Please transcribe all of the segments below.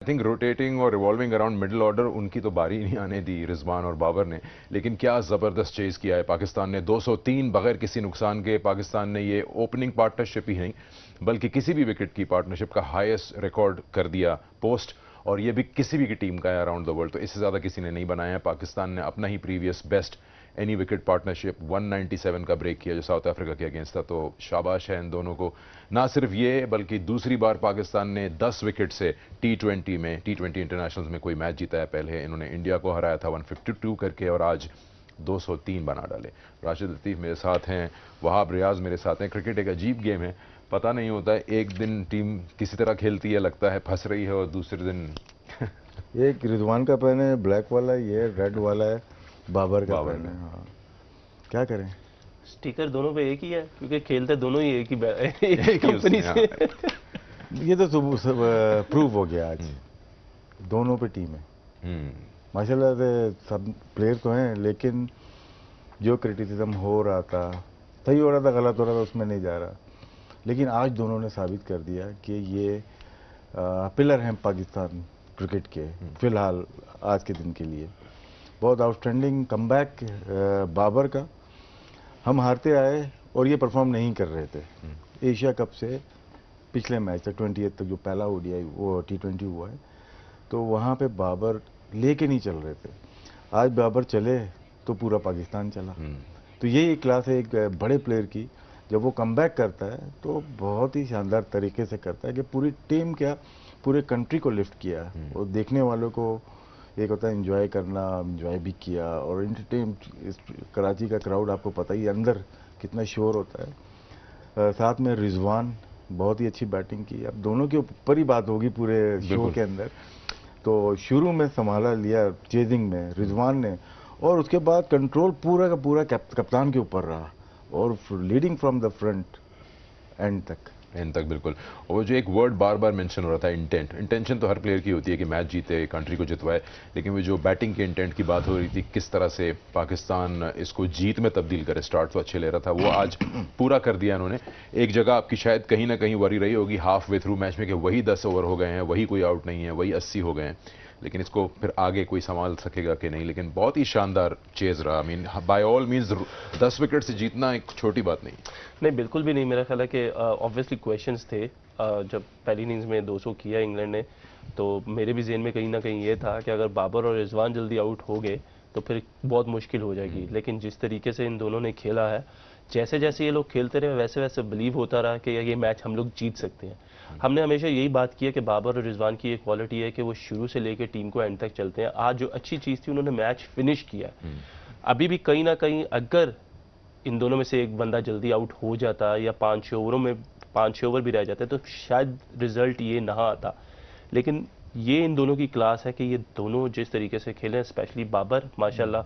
I think rotating और revolving around middle order उनकी तो बारी नहीं आने दी रिजवान और बाबर ने, लेकिन क्या ज़बरदस्त चेज किया है पाकिस्तान ने। 203 बगैर किसी नुकसान के पाकिस्तान ने ये ओपनिंग पार्टनरशिप ही नहीं बल्कि किसी भी विकेट की पार्टनरशिप का हाईएस्ट रिकॉर्ड कर दिया पोस्ट, और ये भी किसी भी की टीम का है अराउंड द वर्ल्ड, तो इससे ज़्यादा किसी ने नहीं बनाया है। पाकिस्तान ने अपना ही previous best any wicket partnership 197 का ब्रेक किया जो साउथ अफ्रीका के अगेंस्ट था, तो शाबाश है इन दोनों को। ना सिर्फ ये बल्कि दूसरी बार पाकिस्तान ने 10 विकेट से टी20 इंटरनेशनल्स में कोई मैच जीता है। पहले इन्होंने इंडिया को हराया था 152 करके और आज 203 बना डाले। राशिद लतीफ़ मेरे साथ हैं, वहाब रियाज मेरे साथ हैं। क्रिकेट एक अजीब गेम है, पता नहीं होता है, एक दिन टीम किसी तरह खेलती है, लगता है फंस रही है, और दूसरे दिन एक रिजवान का पेन है ब्लैक वाला, ये रेड वाला है बाबर का पेन है। हाँ, क्या करें, स्टिकर दोनों पे एक ही है क्योंकि खेलते दोनों ही एक ही ही कंपनी से। ये तो सब प्रूव हो गया आज, दोनों पे टीम है माशाल्लाह से। सब प्लेयर तो हैं, लेकिन जो क्रिटिसिज्म हो रहा था, सही हो रहा था गलत हो रहा था, उसमें नहीं जा रहा, लेकिन आज दोनों ने साबित कर दिया कि ये पिलर हैं पाकिस्तान क्रिकेट के फिलहाल आज के दिन के लिए। बहुत आउटस्टैंडिंग कमबैक बाबर का। हम हारते आए और ये परफॉर्म नहीं कर रहे थे एशिया कप से पिछले मैच तक 28 तक, जो पहला ओडीआई वो T20 हुआ है, तो वहाँ पे बाबर लेके नहीं चल रहे थे। आज बाबर चले तो पूरा पाकिस्तान चला। तो यही क्लास है एक बड़े प्लेयर की, जब वो कमबैक करता है तो बहुत ही शानदार तरीके से करता है कि पूरी टीम क्या पूरे कंट्री को लिफ्ट किया और देखने वालों को एक होता है एंजॉय करना, एंजॉय भी किया और इंटरटेन। कराची का क्राउड आपको पता ही अंदर कितना शोर होता है। साथ में रिजवान बहुत ही अच्छी बैटिंग की। अब दोनों के ऊपर ही बात होगी पूरे शो के अंदर। तो शुरू में संभाला लिया चेजिंग में रिजवान ने, और उसके बाद कंट्रोल पूरा का पूरा कप्तान के ऊपर रहा और leading from the front end तक बिल्कुल। और वो जो एक वर्ड बार बार मेंशन हो रहा था, इंटेंशन तो हर प्लेयर की होती है कि मैच जीते, कंट्री को जितवाए, लेकिन वो जो बैटिंग के इंटेंट की बात हो रही थी, किस तरह से पाकिस्तान इसको जीत में तब्दील करे। स्टार्ट तो अच्छे ले रहा था, वो आज पूरा कर दिया इन्होंने। एक जगह आपकी शायद कहीं ना कहीं वरी रही होगी हाफ वे थ्रू मैच में कि वही 10 ओवर हो गए हैं, वही कोई आउट नहीं है, वही 80 हो गए हैं, लेकिन इसको फिर आगे कोई संभाल सकेगा कि नहीं। लेकिन बहुत ही शानदार चेज रहा। I mean by all means 10 wicket से जीतना एक छोटी बात नहीं। बिल्कुल भी नहीं। मेरा ख्याल है कि ऑब्वियसली क्वेश्चंस थे जब पहली इनिंग्स में 200 किया इंग्लैंड ने, तो मेरे भी जेहन में कहीं ना कहीं ये था कि अगर बाबर और रिजवान जल्दी आउट हो गए तो फिर बहुत मुश्किल हो जाएगी। लेकिन जिस तरीके से इन दोनों ने खेला है, जैसे जैसे ये लोग खेलते रहे वैसे वैसे बिलीव होता रहा कि ये मैच हम लोग जीत सकते हैं। हमने हमेशा यही बात की है कि बाबर और रिजवान की ये क्वालिटी है कि वो शुरू से लेकर टीम को एंड तक चलते हैं। आज जो अच्छी चीज़ थी, उन्होंने मैच फिनिश किया। अभी भी कहीं ना कहीं अगर इन दोनों में से एक बंदा जल्दी आउट हो जाता या 5-6 ओवरों में 5-6 ओवर भी रह जाते तो शायद रिजल्ट ये ना आता। लेकिन ये इन दोनों की क्लास है कि ये दोनों जिस तरीके से खेले, स्पेशली बाबर माशाल्लाह,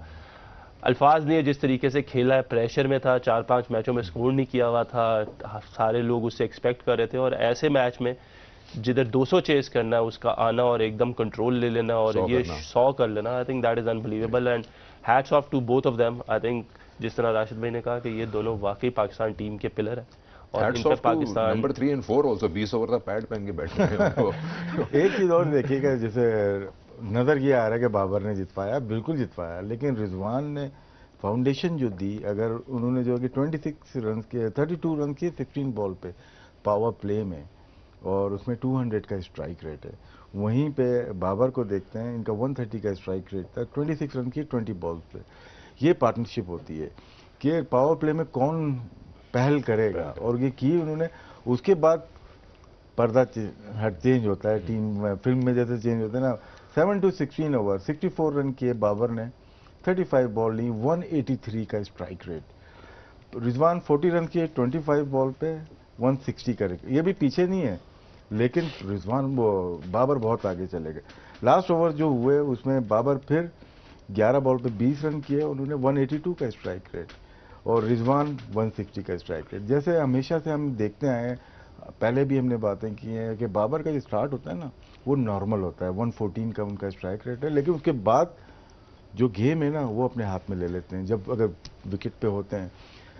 अल्फाज नहीं है जिस तरीके से खेला है। प्रेशर में था, 4-5 मैचों में स्कोर नहीं किया हुआ था, सारे लोग उससे एक्सपेक्ट कर रहे थे, और ऐसे मैच में जिधर 200 चेस करना है उसका आना और एकदम कंट्रोल ले लेना और ये 100 कर लेना, I think that is unbelievable and hats off to both of them. I think जिस तरह राशिद भाई ने कहा कि ये दोनों वाकई पाकिस्तान टीम के पिलर हैं और इन पर Pakistan number 3 and 4 also 20 over का पैड पहन के बैठे हैं। एक चीज और देखिएगा, जैसे नजर ये आ रहा है कि बाबर ने जितवाया, बिल्कुल जितवाया, लेकिन रिजवान ने फाउंडेशन जो दी, अगर उन्होंने जो कि 26 रन के 32 रन किए 16 बॉल पे पावर प्ले में, और उसमें 200 का स्ट्राइक रेट है। वहीं पे बाबर को देखते हैं, इनका 130 का स्ट्राइक रेट था, 26 रन की 20 बॉल पे। ये पार्टनरशिप होती है कि पावर प्ले में कौन पहल करेगा, और ये की उन्होंने। उसके बाद पर्दा हर चेंज होता है टीम में, फिल्म में जैसे चेंज होता है ना। 7 to 16 ओवर 64 रन किए बाबर ने, 35 बॉल ली, 183 का स्ट्राइक रेट। रिजवान 40 रन किए 25 बॉल पे, 160 का रेट। ये भी पीछे नहीं है, लेकिन रिजवान बाबर बहुत आगे चले गए। लास्ट ओवर जो हुए उसमें बाबर फिर 11 बॉल पे 20 रन किए, उन्होंने 182 का स्ट्राइक रेट, और रिजवान 160 का स्ट्राइक रेट। जैसे हमेशा से हम देखते आए हैं, पहले भी हमने बातें की हैं कि बाबर का जो स्टार्ट होता है ना, वो नॉर्मल होता है, 114 का उनका स्ट्राइक रेट है, लेकिन उसके बाद जो गेम है ना वो अपने हाथ में ले लेते हैं जब अगर विकेट पे होते हैं।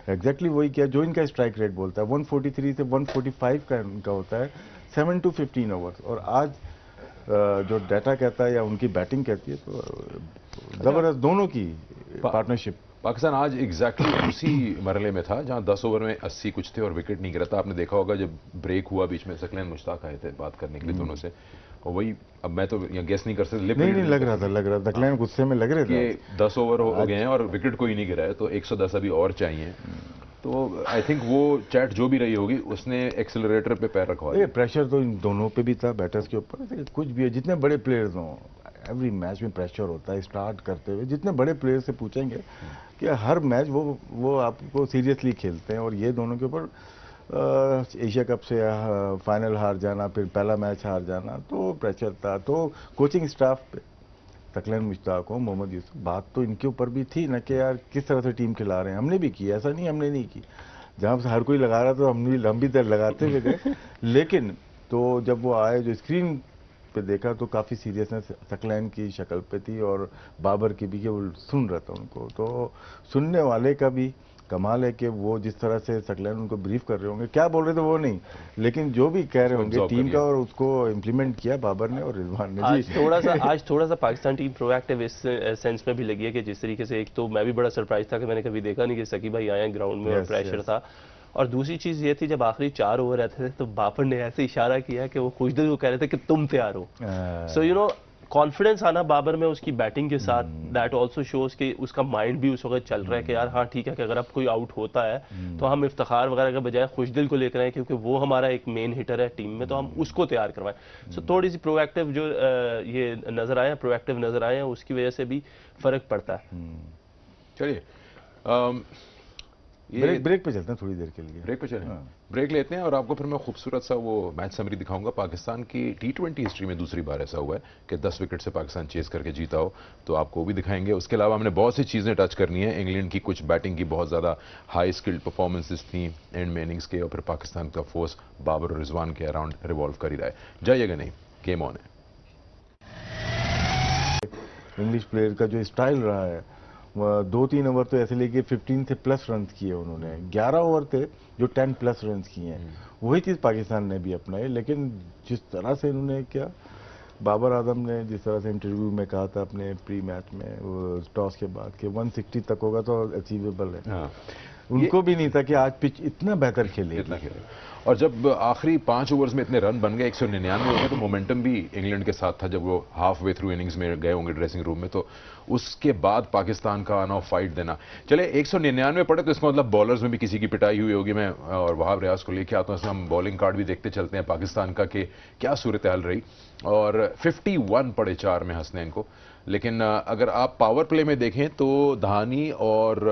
एग्जैक्टली वही किया जो इनका स्ट्राइक रेट बोलता है, 143 से 145 का इनका होता है 7 to 15 ओवर्स। और आज जो डाटा कहता है या उनकी बैटिंग कहती है, तो जबरदस्त दोनों की पार्टनरशिप। पाकिस्तान आज एग्जैक्टली उसी मरले में था जहां 10 ओवर में 80 कुछ थे और विकेट नहीं गिरा था। आपने देखा होगा जब ब्रेक हुआ बीच में, सकलैन मुश्ताक आए थे बात करने के लिए दोनों से, और वही अब मैं तो गेस नहीं कर सकता, नहीं लग रहा था सकलैन गुस्से में लग रहे थे कि 10 ओवर हो गए हैं और विकेट कोई नहीं गिरा है, तो 110 अभी और चाहिए। तो आई थिंक वो चैट जो भी रही होगी उसने एक्सेलरेटर पे पैर रखवा दिया। प्रेशर तो इन दोनों पे भी था, बैटर्स के ऊपर। कुछ भी है, जितने बड़े प्लेयर्स हों, एवरी मैच में प्रेशर होता है स्टार्ट करते हुए। जितने बड़े प्लेयर से पूछेंगे कि हर मैच वो आपको सीरियसली खेलते हैं, और ये दोनों के ऊपर एशिया कप से फाइनल हार जाना, फिर पहला मैच हार जाना, तो प्रेशर था। तो कोचिंग स्टाफ पे सकलैन मुश्ताक हो, मोहम्मद यूसुफ, बात तो इनके ऊपर भी थी ना कि यार किस तरह से टीम खिला रहे हैं। हमने भी की, ऐसा नहीं हमने नहीं की, जहाँ से हर कोई लगा रहा तो हम भी लगाते हुए गए। लेकिन तो जब वो आए, जो स्क्रीन पे देखा, तो काफ़ी सीरियसनेस सकलैन की शक्ल पे थी, और बाबर की भी, कि वो सुन रहा था उनको। तो सुनने वाले का भी कमाल है कि वो जिस तरह से सकलैन उनको ब्रीफ कर रहे होंगे, क्या बोल रहे थे वो नहीं, लेकिन जो भी कह रहे होंगे टीम का, और उसको इम्प्लीमेंट किया बाबर ने और रिजवान ने। आज थोड़ा सा पाकिस्तान टीम प्रोएक्टिव इस सेंस में भी लगी है कि जिस तरीके से, एक तो मैं भी बड़ा सरप्राइज था कि मैंने कभी देखा नहीं कि सकी भाई आए ग्राउंड में और प्रेशर था, और दूसरी चीज ये थी जब आखिरी 4 ओवर रहते थे तो बाबर ने ऐसे इशारा किया कि वो खुशदिल को कह रहे थे कि तुम तैयार हो। सो यू नो, कॉन्फिडेंस आना बाबर में उसकी बैटिंग के साथ, दैट आल्सो शोज कि उसका माइंड भी उस वक्त चल रहा है कि यार हाँ ठीक है कि अगर अब कोई आउट होता है तो हम इफ्तिखार वगैरह के बजाय खुशदिल को लेकर आए, क्योंकि वो हमारा एक मेन हिटर है टीम में, तो हम उसको तैयार करवाएं। सो थोड़ी सी प्रोएक्टिव जो ये नजर आए, प्रोएक्टिव नजर आए हैं, उसकी वजह से भी फर्क पड़ता है। चलिए ब्रेक पे चलते हैं थोड़ी देर के लिए। ब्रेक पे चलें, ब्रेक लेते हैं, और आपको फिर मैं खूबसूरत सा वो मैच समरी दिखाऊंगा। पाकिस्तान की T20 हिस्ट्री में दूसरी बार ऐसा हुआ है कि 10 विकेट से पाकिस्तान चेस करके जीता हो, तो आपको वो भी दिखाएंगे। उसके अलावा हमने बहुत सी चीज़ें टच करनी है। इंग्लैंड की कुछ बैटिंग की बहुत ज़्यादा हाई स्किल्ड परफॉर्मेंसेस थी एंड में इनिंग्स के, और फिर पाकिस्तान का फोर्स बाबर और रिजवान के अराउंड रिवॉल्व कर ही रहा है। जाइएगा नहीं, गेम ऑन है। इंग्लिश प्लेयर का जो स्टाइल रहा है, 2-3 ओवर तो ऐसे लेके 15 से प्लस रन किए उन्होंने। 11 ओवर थे जो 10 प्लस रन किए हैं। वही चीज़ पाकिस्तान ने भी अपनाई, लेकिन जिस तरह से इन्होंने किया, बाबर आजम ने जिस तरह से इंटरव्यू में कहा था अपने प्री मैच में टॉस के बाद कि 160 तक होगा तो अचीवेबल है। उनको भी नहीं था कि आज पिच इतना बेहतर खेले। और जब आखिरी 5 ओवर्स में इतने रन बन गए, 199 हो गए, तो मोमेंटम भी इंग्लैंड के साथ था। जब वो हाफ वे थ्रू इनिंग्स में गए होंगे ड्रेसिंग रूम में, तो उसके बाद पाकिस्तान का आना और फाइट देना। चले 199 पड़े तो इसका मतलब बॉलर्स में भी किसी की पिटाई हुई होगी। मैं और वहाब रियाज को लेके आता हूँ, इसमें हम बॉलिंग कार्ड भी देखते चलते हैं पाकिस्तान का कि क्या सूरत हाल रही। और 51 पड़े 4 में हसनैन को। लेकिन अगर आप पावर प्ले में देखें तो धानी और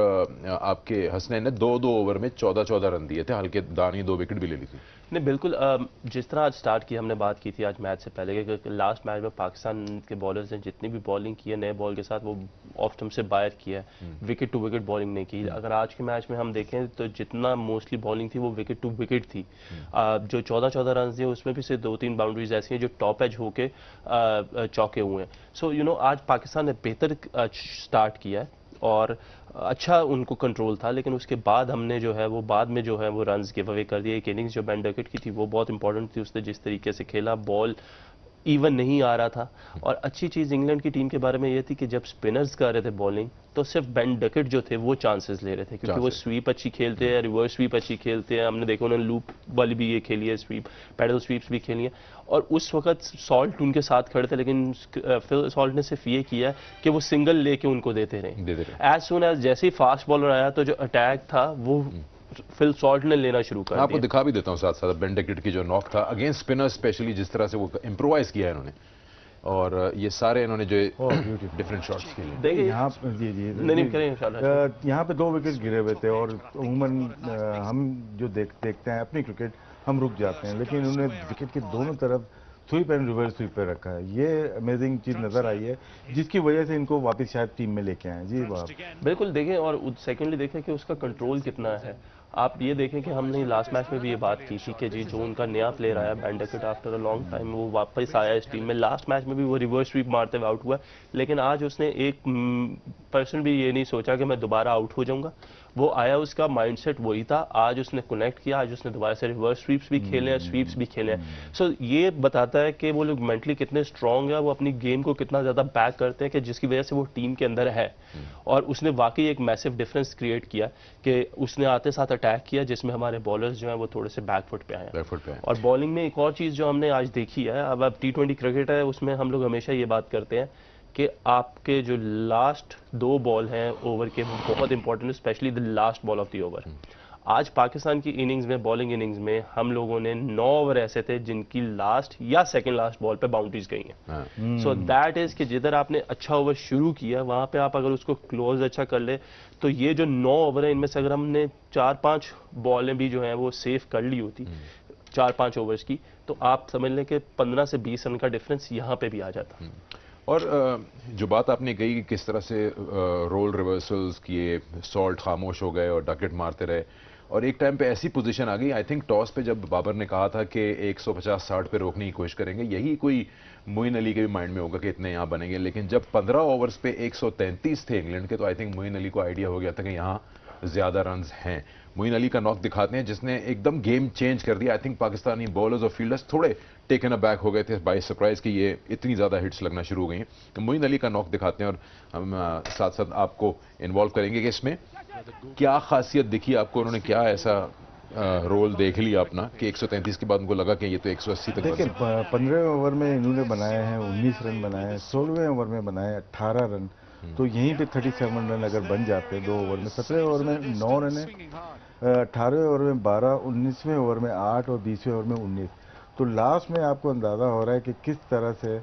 आपके हसनैन ने 2-2 ओवर में 14-14 रन दिए थे, हल्के दानी 2 विकेट भी ले ली थी। नहीं बिल्कुल, जिस तरह आज स्टार्ट की, हमने बात की थी आज मैच से पहले कि लास्ट मैच में पाकिस्तान के बॉलर्स ने जितनी भी बॉलिंग की है नए बॉल के साथ, वो ऑफ स्टंप से बाहर किया है, विकेट टू विकेट बॉलिंग नहीं की। अगर आज के मैच में हम देखें तो जितना मोस्टली बॉलिंग थी वो विकेट टू विकेट थी। जो 14-14 रन दिए उसमें भी से 2-3 बाउंड्रीज ऐसी हैं जो टॉप एज होके चौके हुए हैं। सो यू नो, आज पाकिस्तान ने बेहतर स्टार्ट किया है और अच्छा उनको कंट्रोल था, लेकिन उसके बाद हमने जो है वो बाद में जो है वो रन्स गिव अवे कर दिए। एक इनिंग्स जो बेन डकेट की थी वो बहुत इंपॉर्टेंट थी, उसने जिस तरीके से खेला, बॉल इवन नहीं आ रहा था। और अच्छी चीज़ इंग्लैंड की टीम के बारे में ये थी कि जब स्पिनर्स कर रहे थे बॉलिंग तो सिर्फ बेन डकेट जो थे वो चांसेस ले रहे थे, क्योंकि वो स्वीप अच्छी खेलते हैं, रिवर्स स्वीप अच्छी खेलते हैं। हमने देखा उन्होंने लूप वाली भी ये खेली है, स्वीप पैडल स्वीप्स भी खेली है। और उस वक्त सॉल्ट उनके साथ खड़े थे, लेकिन फिल सॉल्ट ने सिर्फ ये किया कि वो सिंगल लेके उनको देते रहे। एज सुन एज जैसे ही फास्ट बॉलर आया तो जो अटैक था वो फिल सॉल्ट ने लेना शुरू कर दिया। आपको दिखा भी देता हूं साथ साथ बेन डकेट की जो नॉक था अगेंस्ट स्पिनर, स्पेशली जिस तरह से वो इम्प्रोवाइज किया है इन्होंने, और ये सारे इन्होंने जो डिफरेंट शॉट्स खेले। देखिए यहाँ नहीं करें इंशाल्लाह। यहाँ पे 2 विकेट गिरे हुए थे, और उमूमन हम जो देखते हैं अपनी क्रिकेट हम रुक जाते हैं, लेकिन उन्होंने विकेट के दोनों तरफ स्वीप एंड रिवर्स स्वीप पे रखा है। ये अमेजिंग चीज़ नज़र आई है, जिसकी वजह से इनको वापस शायद टीम में लेके आए। जी वाह, बिल्कुल देखें, और सेकेंडली देखें कि उसका कंट्रोल कितना है। आप ये देखें कि हमने लास्ट मैच में भी ये बात की थी कि जी जो उनका नया प्लेयर आया Ben Duckett after a long time, वो वापस आया इस टीम में। लास्ट मैच में भी वो रिवर्स स्वीप मारते हुए आउट हुआ, लेकिन आज उसने 1% भी ये नहीं सोचा कि मैं दोबारा आउट हो जाऊंगा। वो आया, उसका माइंडसेट वही था। आज उसने कनेक्ट किया, आज उसने दोबारा से रिवर्स स्वीप्स भी खेले हैं, स्वीप्स भी खेले हैं। सो ये बताता है कि वो लोग मेंटली कितने स्ट्रांग है, वो अपनी गेम को कितना ज़्यादा बैक करते हैं कि जिसकी वजह से वो टीम के अंदर है। और उसने वाकई एक मैसिव डिफरेंस क्रिएट किया कि उसने आते साथ अटैक किया, जिसमें हमारे बॉलर्स जो हैं वो थोड़े से बैकफुट पे आए हैं। और बॉलिंग में एक और चीज़ जो हमने आज देखी है, अब T20 क्रिकेट है, उसमें हम लोग हमेशा ये बात करते हैं कि आपके जो लास्ट 2 बॉल हैं ओवर के, वो बहुत important, specially the last ball of the over. आज पाकिस्तान की इनिंग्स में, बॉलिंग इनिंग्स में, हम लोगों ने 9 ओवर ऐसे थे जिनकी लास्ट या सेकंड लास्ट बॉल पे बाउंड्रीज गई हैं। सो दैट इज कि जिधर आपने अच्छा ओवर शुरू किया, वहां पे आप अगर उसको क्लोज अच्छा कर ले, तो ये जो 9 ओवर है, इनमें से अगर हमने 4-5 बॉलें भी जो हैं वो सेफ कर ली होती 4-5 ओवर्स की, तो आप समझ लें कि 15 से 20 रन का डिफरेंस यहाँ पे भी आ जाता। और जो बात आपने कही कि किस तरह से रोल रिवर्सल्स किए, सॉल्ट खामोश हो गए और डकेट मारते रहे, और एक टाइम पे ऐसी पोजीशन आ गई, आई थिंक टॉस पे जब बाबर ने कहा था कि 150-60 पे रोकने की कोशिश करेंगे, यही कोई मोइन अली के भी माइंड में होगा कि इतने यहाँ बनेंगे। लेकिन जब 15 ओवर्स पे 133 थे इंग्लैंड के, तो आई थिंक मोइन अली को आइडिया हो गया था कि यहाँ ज्यादा रन्स हैं। मोइन अली का नॉक दिखाते हैं जिसने एकदम गेम चेंज कर दिया। आई थिंक पाकिस्तानी बॉलर्स और फील्डर्स थोड़े टेकन अबैक हो गए थे बाय सरप्राइज कि ये इतनी ज्यादा हिट्स लगना शुरू हो गई हैं। तो मोइन अली का नॉक दिखाते हैं और हम साथ साथ आपको इन्वॉल्व करेंगे कि इसमें क्या खासियत दिखी आपको, उन्होंने क्या ऐसा रोल देख लिया अपना कि 133 के बाद उनको लगा कि ये तो 180 तक। देखिए 15 ओवर में इन्होंने बनाए हैं 19 रन बनाए हैं, 16वें ओवर में बनाए 18 रन, तो यहीं पे 37 रन अगर बन जाते हैं 2 ओवर में। 17वें ओवर में 9 रन है, 18वें ओवर में 12, 19वें ओवर में 8 और 20वें ओवर में 19। तो लास्ट में आपको अंदाज़ा हो रहा है कि किस तरह से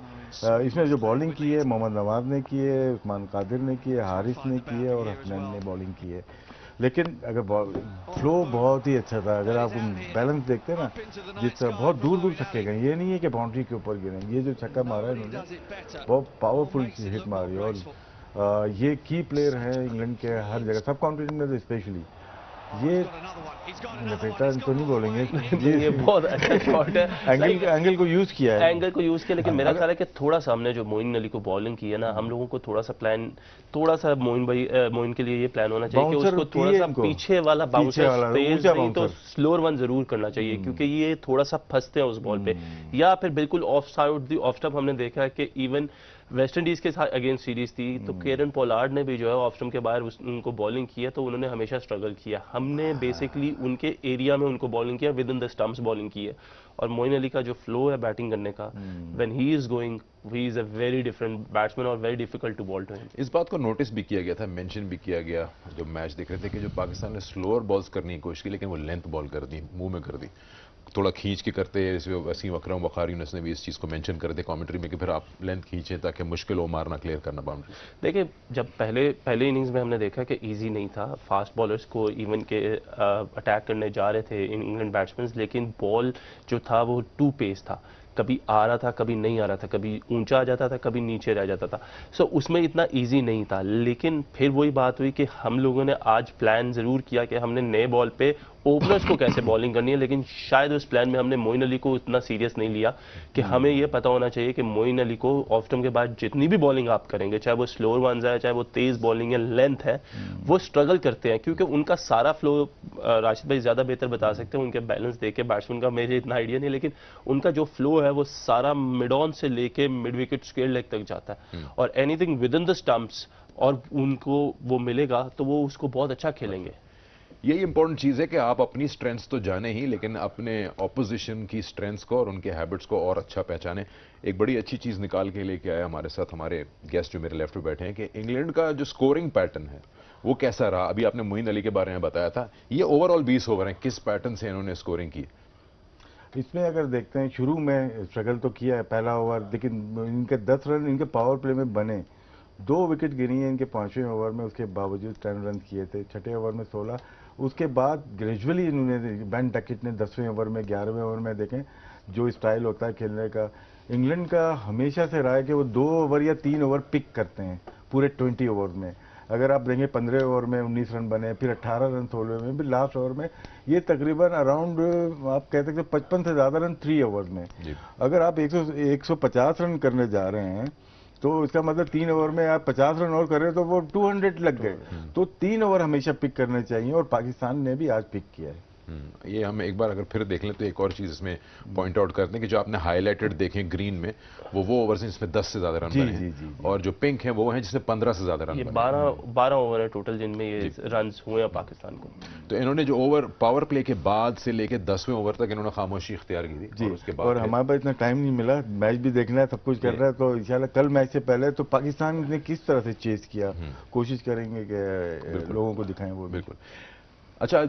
इसमें जो बॉलिंग की है, मोहम्मद नवाज ने की है, उस्मान कादिर ने की है, हारिस ने की है और हसनैन ने बॉलिंग की है। लेकिन अगर फ्लो बहुत ही अच्छा था, अगर आप बैलेंस देखते हैं ना, जिस तरह बहुत दूर दूर छक्के गए, ये नहीं है कि बाउंड्री के ऊपर गिरे। ये जो छक्का मारा है इन्होंने, बहुत पावरफुल हिट मारी। और ये की प्लेयर है इंग्लैंड के हर जगह, सब कॉन्टिनेंट में स्पेशली। ये लपेटा तो नहीं बोलेंगे ये बहुत अच्छा शॉट है, एंगल को यूज किया है, एंगल को यूज किया। लेकिन मेरा ख्याल है कि थोड़ा सा हमने जो मोइन अली को बॉलिंग की है ना, हम लोगों को थोड़ा सा प्लान, थोड़ा सा मोइन के लिए ये प्लान होना चाहिए कि उसको थोड़ा सा पीछे वाला बाउंसर, तेज नहीं तो स्लोअर वन जरूर करना चाहिए, क्योंकि ये थोड़ा सा फंसते हैं उस बॉल पे। या फिर बिल्कुल ऑफ साइड ऑफ स्टंप हमने देखा है कि इवन वेस्ट इंडीज के साथ अगेंस्ट सीरीज थी, तो केरन पोलार्ड ने भी जो है ऑफ स्टंप के बाहर उनको बॉलिंग किया, तो उन्होंने हमेशा स्ट्रगल किया। हमने बेसिकली उनके एरिया में उनको बॉलिंग किया, with in the stumps bowling की है। और मोइन अली का जो फ्लो है बैटिंग करने का, when he is going, he is a very different batsman और very difficult to bowl to him. इस बात को नोटिस भी किया गया था, मेंशन भी किया गया जब मैच देख रहे थे कि जो पाकिस्तान ने स्लोअर बॉल्स करने की कोशिश की, लेकिन वो लेंथ बॉल कर दी, मुंह में कर दी, थोड़ा खींच के करते हैं। वसीम अकरम वखारी ने भी इस चीज़ को मेंशन कर दिया कमेंट्री में कि फिर आप लेंथ खींचें ताकि मुश्किल हो मारना, क्लियर करना बाउंड्री। देखिए, जब पहले इनिंग्स में हमने देखा कि इजी नहीं था, फास्ट बॉलर्स को इवन के अटैक करने जा रहे थे इंग्लैंड बैट्समैन, लेकिन बॉल जो था वो टू पेस था, कभी आ रहा था कभी नहीं आ रहा था, कभी ऊंचा आ जाता था कभी नीचे रह जाता था। सो उसमें इतना इजी नहीं था। लेकिन फिर वही बात हुई कि हम लोगों ने आज प्लान ज़रूर किया कि हमने नए बॉल पे ओपनर्स को कैसे बॉलिंग करनी है, लेकिन शायद उस प्लान में हमने मोइन अली को इतना सीरियस नहीं लिया कि हमें ये पता होना चाहिए कि मोइन अली को ऑफ स्टंप के बाद जितनी भी बॉलिंग आप करेंगे, चाहे वो स्लोअर वंस है, चाहे वो तेज़ बॉलिंग है, लेंथ है, वो स्ट्रगल करते हैं, क्योंकि उनका सारा फ्लो, राशिद भाई ज़्यादा बेहतर बता सकते हैं, उनके बैलेंस देख के बैट्समैन का मुझे इतना आइडिया नहीं, लेकिन उनका जो फ्लो है वो सारा मिड ऑन से लेके मिड विकेट स्क्वायर लेग तक जाता है, और anything with in the stumps और उनको वो मिलेगा तो वो उसको बहुत अच्छा खेलेंगे। यही इंपॉर्टेंट चीज़ है कि आप अपनी स्ट्रेंथ्स तो जाने ही, लेकिन अपने ऑपोजिशन की स्ट्रेंथ्स को और उनके हैबिट्स को और अच्छा पहचाने। एक बड़ी अच्छी चीज़ निकाल के लेके आया हमारे साथ हमारे गेस्ट जो मेरे लेफ्ट पे बैठे हैं कि इंग्लैंड का जो स्कोरिंग पैटर्न है वो कैसा रहा। अभी आपने मोइन अली के बारे में बताया था, ये ओवरऑल 20 ओवर हैं, किस पैटर्न से इन्होंने स्कोरिंग की? इसमें अगर देखते हैं, शुरू में स्ट्रगल तो किया है पहला ओवर, लेकिन इनके 10 रन इनके पावर प्ले में बने, 2 विकेट गिरी हैं इनके 5वें ओवर में, उसके बावजूद 10 रन किए थे। 6ठे ओवर में 16, उसके बाद ग्रेजुअली इन्होंने, बेन डकेट ने 10वें ओवर में, 11वें ओवर में, देखें जो स्टाइल होता है खेलने का इंग्लैंड का हमेशा से रहा है कि वो 2 ओवर या 3 ओवर पिक करते हैं पूरे 20 ओवर में। अगर आप देखें 15 ओवर में 19 रन बने, फिर 18 रन 16 में, फिर लास्ट ओवर में ये तकरीबन अराउंड आप कह सकते हैं 55 से ज़्यादा रन 3 ओवर में। अगर आप 150 रन करने जा रहे हैं तो इसका मतलब 3 ओवर में आप 50 रन और कर रहे हो तो वो 200 लग गए। तो 3 ओवर हमेशा पिक करने चाहिए और पाकिस्तान ने भी आज पिक किया है। ये हम एक बार अगर फिर देख लें तो एक और चीज़ इसमें पॉइंट आउट करते हैं कि जो आपने हाईलाइटेड देखें ग्रीन में वो ओवर्स हैं जिसमें 10 से ज़्यादा रन जी, बने जी, हैं, जी, जी। और जो पिंक हैं वो हैं जिसमें 15 से ज़्यादा रन ये बने 12 ओवर है टोटल जिनमें ये रन्स हुए हैं पाकिस्तान को। तो इन्होंने जो ओवर पावर प्ले के बाद से लेके 10वें ओवर तक इन्होंने खामोशी इख्तियार की थी, जी, और उसके बाद और हमारे पास इतना टाइम नहीं मिला, मैच भी देखना है, सब कुछ कर रहा है, तो इंशाल्लाह कल मैच से पहले तो पाकिस्तान ने किस तरह से चेस किया, कोशिश करेंगे कि लोगों को दिखाएं वो भी। बिल्कुल। अच्छा,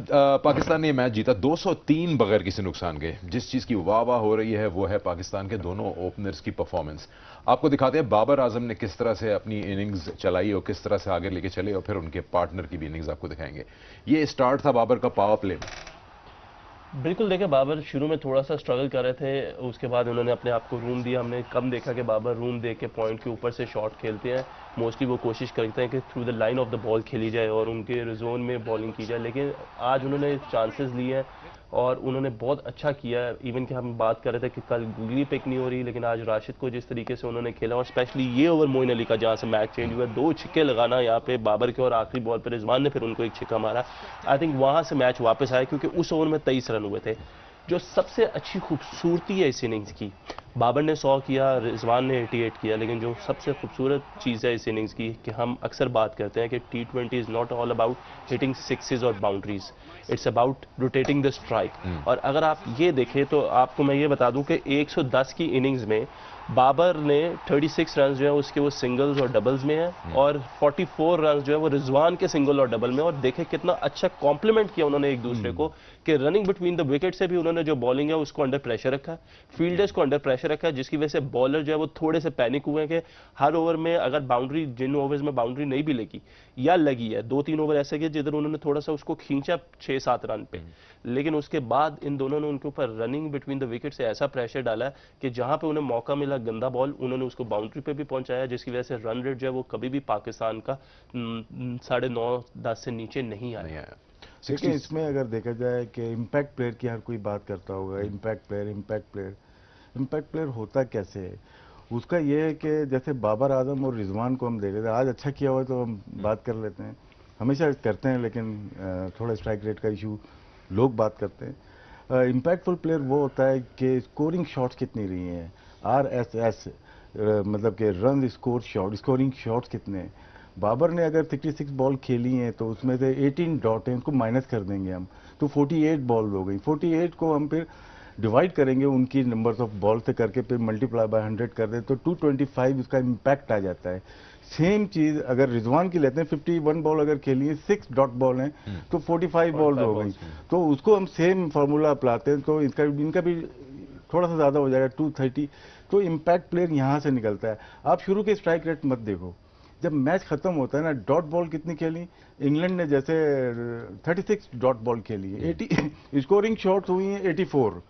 पाकिस्तान ने ये मैच जीता 203 बगैर किसी नुकसान के। जिस चीज़ की वाह वाह हो रही है वो है पाकिस्तान के दोनों ओपनर्स की परफॉर्मेंस। आपको दिखाते हैं बाबर आजम ने किस तरह से अपनी इनिंग्स चलाई और किस तरह से आगे लेके चले, और फिर उनके पार्टनर की भी इनिंग्स आपको दिखाएंगे। ये स्टार्ट था बाबर का पावर प्ले में। बिल्कुल, देखिए बाबर शुरू में थोड़ा सा स्ट्रगल कर रहे थे, उसके बाद उन्होंने अपने आप को रूम दिया। हमने कम देखा कि बाबर रूम दे के पॉइंट के ऊपर से शॉट खेलते हैं। मोस्टली वो कोशिश करते हैं कि through the line of the ball खेली जाए और उनके जोन में बॉलिंग की जाए, लेकिन आज उन्होंने चांसेस लिए हैं और उन्होंने बहुत अच्छा किया है। इवन कि हम बात कर रहे थे कि कल गुगली पिक नहीं हो रही, लेकिन आज राशिद को जिस तरीके से उन्होंने खेला, और स्पेशली ये ओवर मोइन अली का जहाँ से मैच चेंज हुआ, 2 छक्के लगाना यहाँ पे बाबर के, और आखिरी बॉल पर रिजवान ने फिर उनको एक छक्का मारा। आई थिंक वहाँ से मैच वापस आया, क्योंकि उस ओवर में 23 रन हुए थे। जो सबसे अच्छी खूबसूरती है इस इनिंग्स की, बाबर ने 100 किया, रिजवान ने 88 किया, लेकिन जो सबसे खूबसूरत चीज़ है इस इनिंग्स की कि हम अक्सर बात करते हैं कि T20 is not all about hitting sixes और boundaries, it's about rotating the strike. और अगर आप ये देखें तो आपको मैं ये बता दूं कि 110 की इनिंग्स में बाबर ने 36 रन जो है उसके वो सिंगल्स और डबल्स में है, और 44 रन जो है वो रिजवान के सिंगल और डबल में। और देखें कितना अच्छा कॉम्प्लीमेंट किया उन्होंने एक दूसरे को, कि रनिंग बिटवीन द विकेट से भी उन्होंने जो बॉलिंग है उसको अंडर प्रेशर रखा है, फील्डर्स को अंडर प्रेशर रखा है, जिसकी वजह से बॉलर जो है वो थोड़े से पैनिक हुए हैं कि हर ओवर में अगर बाउंड्री, जिन ओवर्स में बाउंड्री नहीं भी लगी या लगी है, 2-3 ओवर ऐसे गए जिधर उन्होंने थोड़ा सा उसको खींचा 6-7 रन पे, लेकिन उसके बाद इन दोनों ने उनके ऊपर रनिंग बिटवीन द विकेट से ऐसा प्रेशर डाला है कि जहां पे उन्हें मौका मिला गंदा बॉल, उन्होंने उसको बाउंड्री पे भी पहुंचाया, जिसकी वजह से रन रेट जो है वो कभी भी पाकिस्तान का 9.5-10 से नीचे नहीं आया। लेकिन इसमें अगर देखा जाए कि इम्पैक्ट प्लेयर की हर कोई बात करता होगा, इम्पैक्ट प्लेयर होता कैसे है? उसका ये है कि जैसे बाबर आजम और रिजवान को हम देख रहे थे, आज अच्छा किया हुआ तो हम बात कर लेते हैं, हमेशा करते हैं, लेकिन थोड़ा स्ट्राइक रेट का इशू लोग बात करते हैं। इम्पैक्टफुल प्लेयर वो होता है कि स्कोरिंग शॉट्स कितनी रही हैं, RSS, मतलब कि रन स्कोरिंग शॉट्स कितने हैं। बाबर ने अगर 66 बॉल खेली हैं तो उसमें से 18 डॉट हैं, उसको माइनस कर देंगे हम, तो 48 बॉल हो गई। 48 को हम फिर डिवाइड करेंगे उनकी नंबर्स ऑफ बॉल से करके, फिर मल्टीप्लाई बाय 100 कर दें तो 225 उसका इम्पैक्ट आ जाता है। सेम चीज अगर रिजवान की लेते हैं, 51 बॉल अगर खेली है, 6 डॉट बॉल हैं, तो 45 बॉल हो गई, तो उसको हम सेम फार्मूला अपनाते हैं तो इनका भी थोड़ा सा ज्यादा हो जाएगा, 230। तो इम्पैक्ट प्लेयर यहाँ से निकलता है। आप शुरू के स्ट्राइक रेट मत देखो, जब मैच खत्म होता है ना, डॉट बॉल कितनी खेली इंग्लैंड ने, जैसे 36 डॉट बॉल खेली है, 80 स्कोरिंग शॉट्स हुई हैं 84,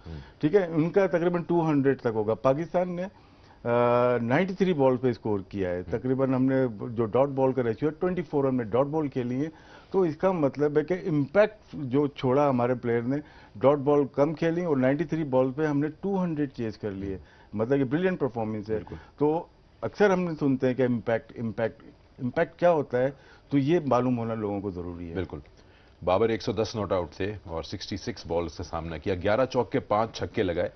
ठीक है, उनका तकरीबन 200 तक होगा। पाकिस्तान ने 93 बॉल पे स्कोर किया है, तकरीबन हमने जो डॉट बॉल का रेशियो है 24 हमने डॉट बॉल खेली है। तो इसका मतलब है कि इम्पैक्ट जो छोड़ा हमारे प्लेयर ने, डॉट बॉल कम खेली और 93 बॉल पे हमने 200 चेज कर लिए, मतलब ये ब्रिलियंट परफॉर्मेंस है। तो अक्सर हमने सुनते हैं कि इम्पैक्ट क्या होता है, तो ये मालूम होना लोगों को जरूरी है। बिल्कुल। बाबर 110 नॉट आउट थे और 66 बॉल से सामना किया, 11 चौके 5 छक्के लगाए,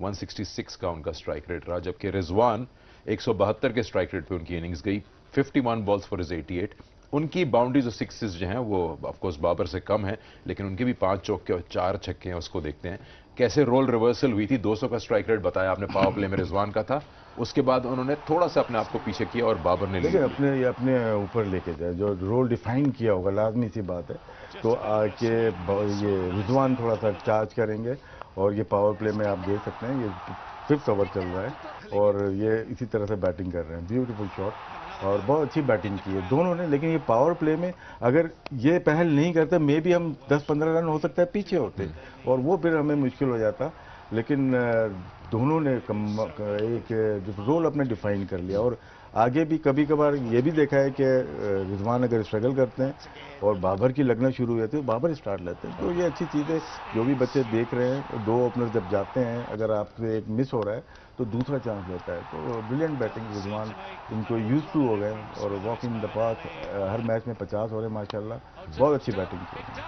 166 का उनका स्ट्राइक रेट रहा, जबकि रिजवान 172 के स्ट्राइक रेट पे उनकी इनिंग्स गई, 51 बॉल्स फॉर इज 88। उनकी बाउंड्रीज और सिक्सेस जो हैं वो ऑफकोर्स बाबर से कम है, लेकिन उनके भी 5 चौके और 4 छक्के हैं। उसको देखते हैं कैसे रोल रिवर्सल हुई थी। 200 का स्ट्राइक रेट बताया आपने पावर प्ले में रिजवान का था, उसके बाद उन्होंने थोड़ा सा अपने आप को पीछे किया और बाबर ने देखिए अपने ऊपर लेके जाए, जो रोल डिफाइन किया होगा, लाजमी सी बात है। तो आके ये रिजवान थोड़ा सा चार्ज करेंगे, और ये पावर प्ले में आप देख सकते हैं, ये 5th ओवर चल रहा है और ये इसी तरह से बैटिंग कर रहे हैं, ब्यूटीफुल शॉट और बहुत अच्छी बैटिंग की है दोनों ने। लेकिन ये पावर प्ले में अगर ये पहल नहीं करते, मे भी हम 10-15 रन हो सकता है पीछे होते, और वो फिर हमें मुश्किल हो जाता। लेकिन दोनों ने एक जो रोल अपने डिफाइन कर लिया। और आगे भी कभी कभार ये भी देखा है कि रिजवान अगर स्ट्रगल करते हैं और बाबर की लगना शुरू हुई तो बाबर स्टार्ट लेते हैं। तो ये अच्छी चीज़ है। जो भी बच्चे देख रहे हैं, दो ओपनर जब जाते हैं, अगर आपसे एक मिस हो रहा है तो दूसरा चांस लेता है। तो ब्रिलियंट बैटिंग रिजवान, इनको यूज टू हो गए और walk in the park her match में 50 हो रहे हैं माशाल्लाह। बहुत अच्छी बैटिंग की।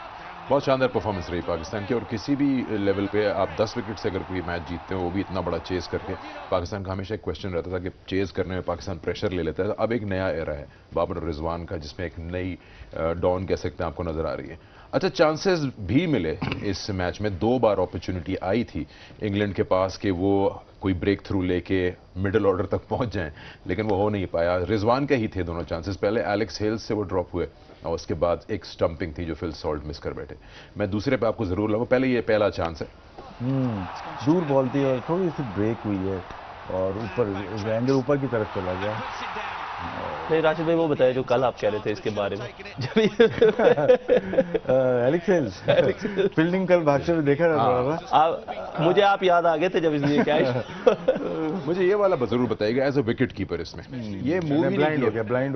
बहुत शानदार परफॉर्मेंस रही पाकिस्तान की। और किसी भी लेवल पे आप 10 विकेट से अगर कोई मैच जीतते हो, वो भी इतना बड़ा चेस करके। पाकिस्तान का हमेशा एक क्वेश्चन रहता था कि चेस करने में पाकिस्तान प्रेशर ले लेता है। अब एक नया एरा है बाबर और रिजवान का, जिसमें एक नई डॉन कह सकते हैं आपको नजर आ रही है। अच्छा, चांसेस भी मिले इस मैच में, 2 बार अपॉर्चुनिटी आई थी इंग्लैंड के पास कि वो कोई ब्रेक थ्रू लेके मिडिल ऑर्डर तक पहुंच जाएं, लेकिन वो हो नहीं पाया। रिजवान के ही थे दोनों चांसेस। पहले एलेक्स हेल्स से वो ड्रॉप हुए और उसके बाद एक स्टंपिंग थी जो फिल सॉल्ट मिस कर बैठे। मैं दूसरे पे आपको जरूर लाऊंगा, पहले ये पहला चांस है। दूर बॉल थी और थोड़ी सी ब्रेक हुई है और ऊपर एंगल ऊपर की तरफ चला गया। नहीं राशिद भाई, वो बताया जो कल आप कह रहे थे इसके बारे में। एलेक्स हेल्स फील्डिंग कल भागते हुए देखा रहा था। मुझे आप याद आ गए थे जब इसलिए क्या मुझे ये वाला जरूर बताइएगा एज अ विकेट कीपर इसमें ये मूवी ब्लाइंड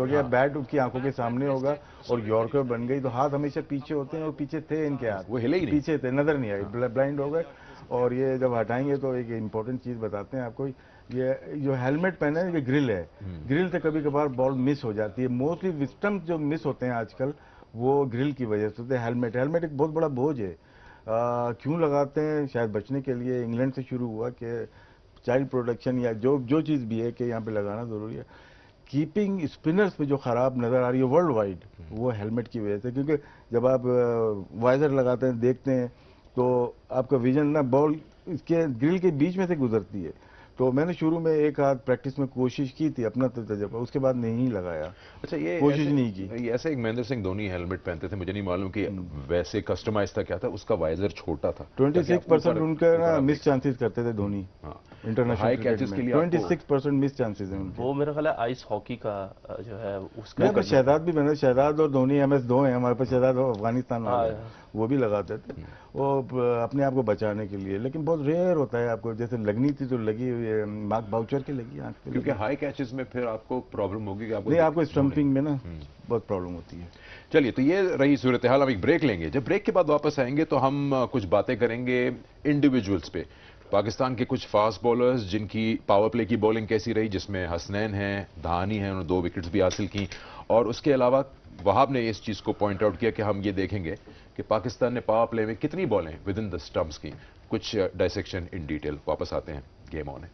हो गया। बैट उसकी आंखों के सामने होगा और यॉर्कर बन गई। तो हाथ हमेशा पीछे होते हैं और पीछे थे इनके हाथ, वो हिले ही नहीं, पीछे थे, नजर नहीं आई, ब्लाइंड हो गए। और ये जब हटाएंगे तो एक इंपॉर्टेंट चीज बताते हैं आपको। ये जो हेलमेट पहना है, ये ग्रिल है। ग्रिल से कभी कभार बॉल मिस हो जाती है। मोस्टली विस्टम जो मिस होते हैं आजकल वो ग्रिल की वजह से होते हैं। हेलमेट एक बहुत बड़ा बोझ है। क्यों लगाते हैं? शायद बचने के लिए। इंग्लैंड से शुरू हुआ कि चाइल्ड प्रोटेक्शन या जो चीज़ भी है कि यहाँ पे लगाना ज़रूरी है। कीपिंग स्पिनर्स पे जो ख़राब नज़र आ रही है वर्ल्ड वाइड, वो हेलमेट की वजह से। क्योंकि जब आप वाइजर लगाते हैं, देखते हैं, तो आपका विजन ना बॉल इसके ग्रिल के बीच में से गुजरती है। तो मैंने शुरू में एक आध प्रैक्टिस में कोशिश की थी, अपना तजुर्बा, उसके बाद नहीं लगाया। अच्छा, ये कोशिश नहीं की। ऐसे एक महेंद्र सिंह धोनी हेलमेट पहनते थे, मुझे नहीं मालूम कि वैसे कस्टमाइज था क्या था, उसका वाइजर छोटा था। 26% उनका ना मिस चांसेस करते थे धोनी। इंटरनेशनल हाई कैचेस के लिए 26% मिस चांसेस हैं उनके। वो मेरा ख्याल है आइस हॉकी का जो है उसका। शहजाद भी बना, शहजाद और धोनी MS2 हैं हमारे पास। शहजाद अफगानिस्तान वाले, वो भी लगाते थे वो अपने आप को बचाने के लिए। लेकिन बहुत रेयर होता है। आपको जैसे लगनी थी तो लगी, मार्क बाउचर की लगी आंख पे, क्योंकि हाई कैचेस में फिर आपको प्रॉब्लम होगी कि आपको स्टंपिंग में ना बहुत प्रॉब्लम होती है। चलिए, तो ये रही सूरत हाल। हम एक ब्रेक लेंगे। जब ब्रेक के बाद वापस आएंगे तो हम कुछ बातें करेंगे इंडिविजुअल्स पे। पाकिस्तान के कुछ फास्ट बॉलर्स जिनकी पावर प्ले की बॉलिंग कैसी रही, जिसमें हसनैन हैं, धानी हैं, उन्होंने 2 विकेट्स भी हासिल की। और उसके अलावा वहाब ने इस चीज़ को पॉइंट आउट किया कि हम ये देखेंगे कि पाकिस्तान ने पावर प्ले में कितनी बॉलें विद इन द स्टंप्स की। कुछ डायसेक्शन इन डिटेल। वापस आते हैं, गेम ऑन है।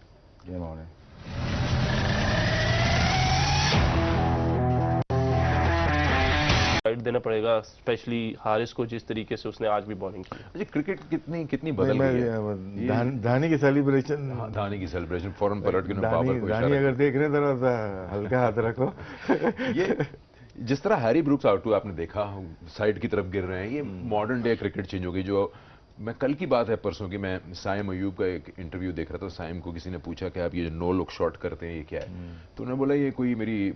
राइट देना पड़ेगा, स्पेशली हारिस को, जिस तरीके से उसने आज भी बॉलिंग की। अच्छा, क्रिकेट कितनी बदल गई है। धानी की सेलिब्रेशन, धानी की सेलिब्रेशन फौरन पलट के धानी अगर देख रहे हैं थोड़ा सा हल्का हाथ रखो। ये जिस तरह हैरी ब्रूक्स आउट हुआ, आपने देखा साइड की तरफ गिर रहे हैं। ये मॉडर्न डे क्रिकेट चेंज हो गई। जो मैं कल की बात है, परसों की, मैं साइम अयूब का एक इंटरव्यू देख रहा था। साइम को किसी ने पूछा कि आप ये जो नो लुक शॉट करते हैं ये क्या है, तो उन्होंने बोला ये कोई मेरी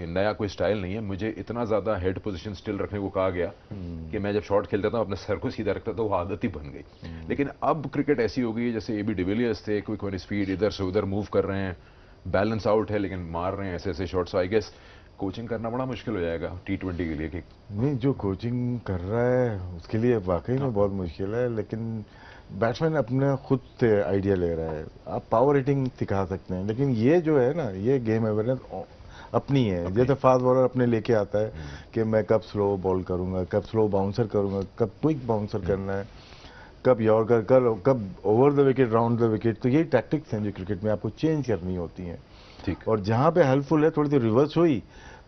नया कोई स्टाइल नहीं है। मुझे इतना ज़्यादा हेड पोजीशन स्टिल रखने को कहा गया कि मैं जब शॉट खेलता था अपने सर को सीधा रखता था, वो आदत ही बन गई। लेकिन अब क्रिकेट ऐसी हो गई है जैसे AB डिविलियर्स थे, क्विक ऑन स्पीड, इधर से उधर मूव कर रहे हैं, बैलेंस आउट है लेकिन मार रहे हैं ऐसे ऐसे शॉट्स। आई गेस कोचिंग करना बड़ा मुश्किल हो जाएगा T20 के लिए। कि नहीं, जो कोचिंग कर रहा है उसके लिए वाकई में बहुत मुश्किल है। लेकिन बैट्समैन अपने खुद से आइडिया ले रहा है। आप पावर हिटिंग सिखा सकते हैं, लेकिन ये जो है ना, ये गेम अवेयरनेस अपनी है। जैसे फास्ट बॉलर अपने लेके आता है कि मैं कब स्लो बॉल करूंगा, कब स्लो बाउंसर करूंगा, कब क्विक बाउंसर करना है, कब यॉर्कर, कब over the wicket, round the wicket. तो यही टैक्टिक्स हैं जो क्रिकेट में आपको चेंज करनी होती हैं। ठीक। और जहाँ पे हेल्पफुल है, थोड़ी सी रिवर्स हुई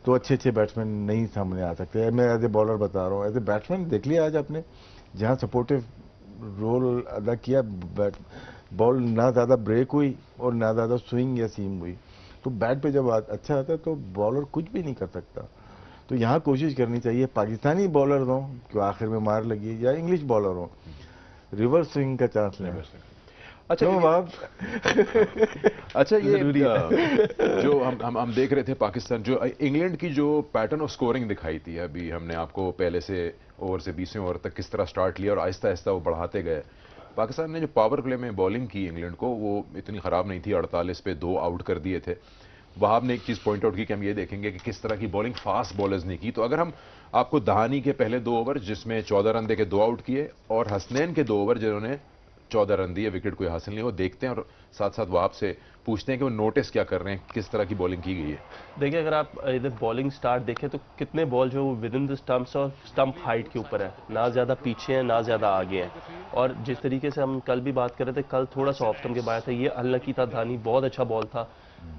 तो अच्छे बैट्समैन नहीं सामने आ सकते। मैं एज ए बॉलर बता रहा हूँ, एज ए बैट्समैन देख लिया आज आपने, जहाँ सपोर्टिव रोल अदा किया, बॉल ना ज़्यादा ब्रेक हुई और ना ज़्यादा स्विंग या सीम हुई, तो बैट पे जब अच्छा आता है तो बॉलर कुछ भी नहीं कर सकता। तो यहाँ कोशिश करनी चाहिए पाकिस्तानी बॉलर हो कि आखिर में मार लगी, या इंग्लिश बॉलर हो, रिवर्स स्विंग का चांस लें। अच्छा अच्छा, ये जो हम देख रहे थे पाकिस्तान, जो इंग्लैंड की जो पैटर्न ऑफ स्कोरिंग दिखाई थी, अभी हमने आपको पहले से ओवर से 20वें ओवर तक किस तरह स्टार्ट लिया और आहिस्ता आहिस्ता वो बढ़ाते गए। पाकिस्तान ने जो पावर प्ले में बॉलिंग की इंग्लैंड को वो इतनी ख़राब नहीं थी, 48 पे 2 आउट कर दिए थे। वहाब ने एक चीज़ पॉइंट आउट की कि हम ये देखेंगे कि किस तरह की बॉलिंग फास्ट बॉलर्स ने की। तो अगर हम आपको दहानी के पहले 2 ओवर जिसमें 14 रन दे के 2 आउट किए और हसनैन के 2 ओवर जिन्होंने 14 रन दिए, विकेट कोई हासिल नहीं, वो देखते हैं और साथ साथ वहाब से पूछते हैं कि वो नोटिस क्या कर रहे हैं, किस तरह की बॉलिंग की गई है। देखिए अगर आप इधर बॉलिंग स्टार्ट देखें तो कितने बॉल जो विद इन द स्टंप्स और स्टंप हाइट के ऊपर है, ना ज़्यादा पीछे हैं ना ज़्यादा आगे हैं। और जिस तरीके से हम कल भी बात कर रहे थे, कल थोड़ा सा ऑफ स्टंप के बाहर था, ये अनलकी था, धानी बहुत अच्छा बॉल था।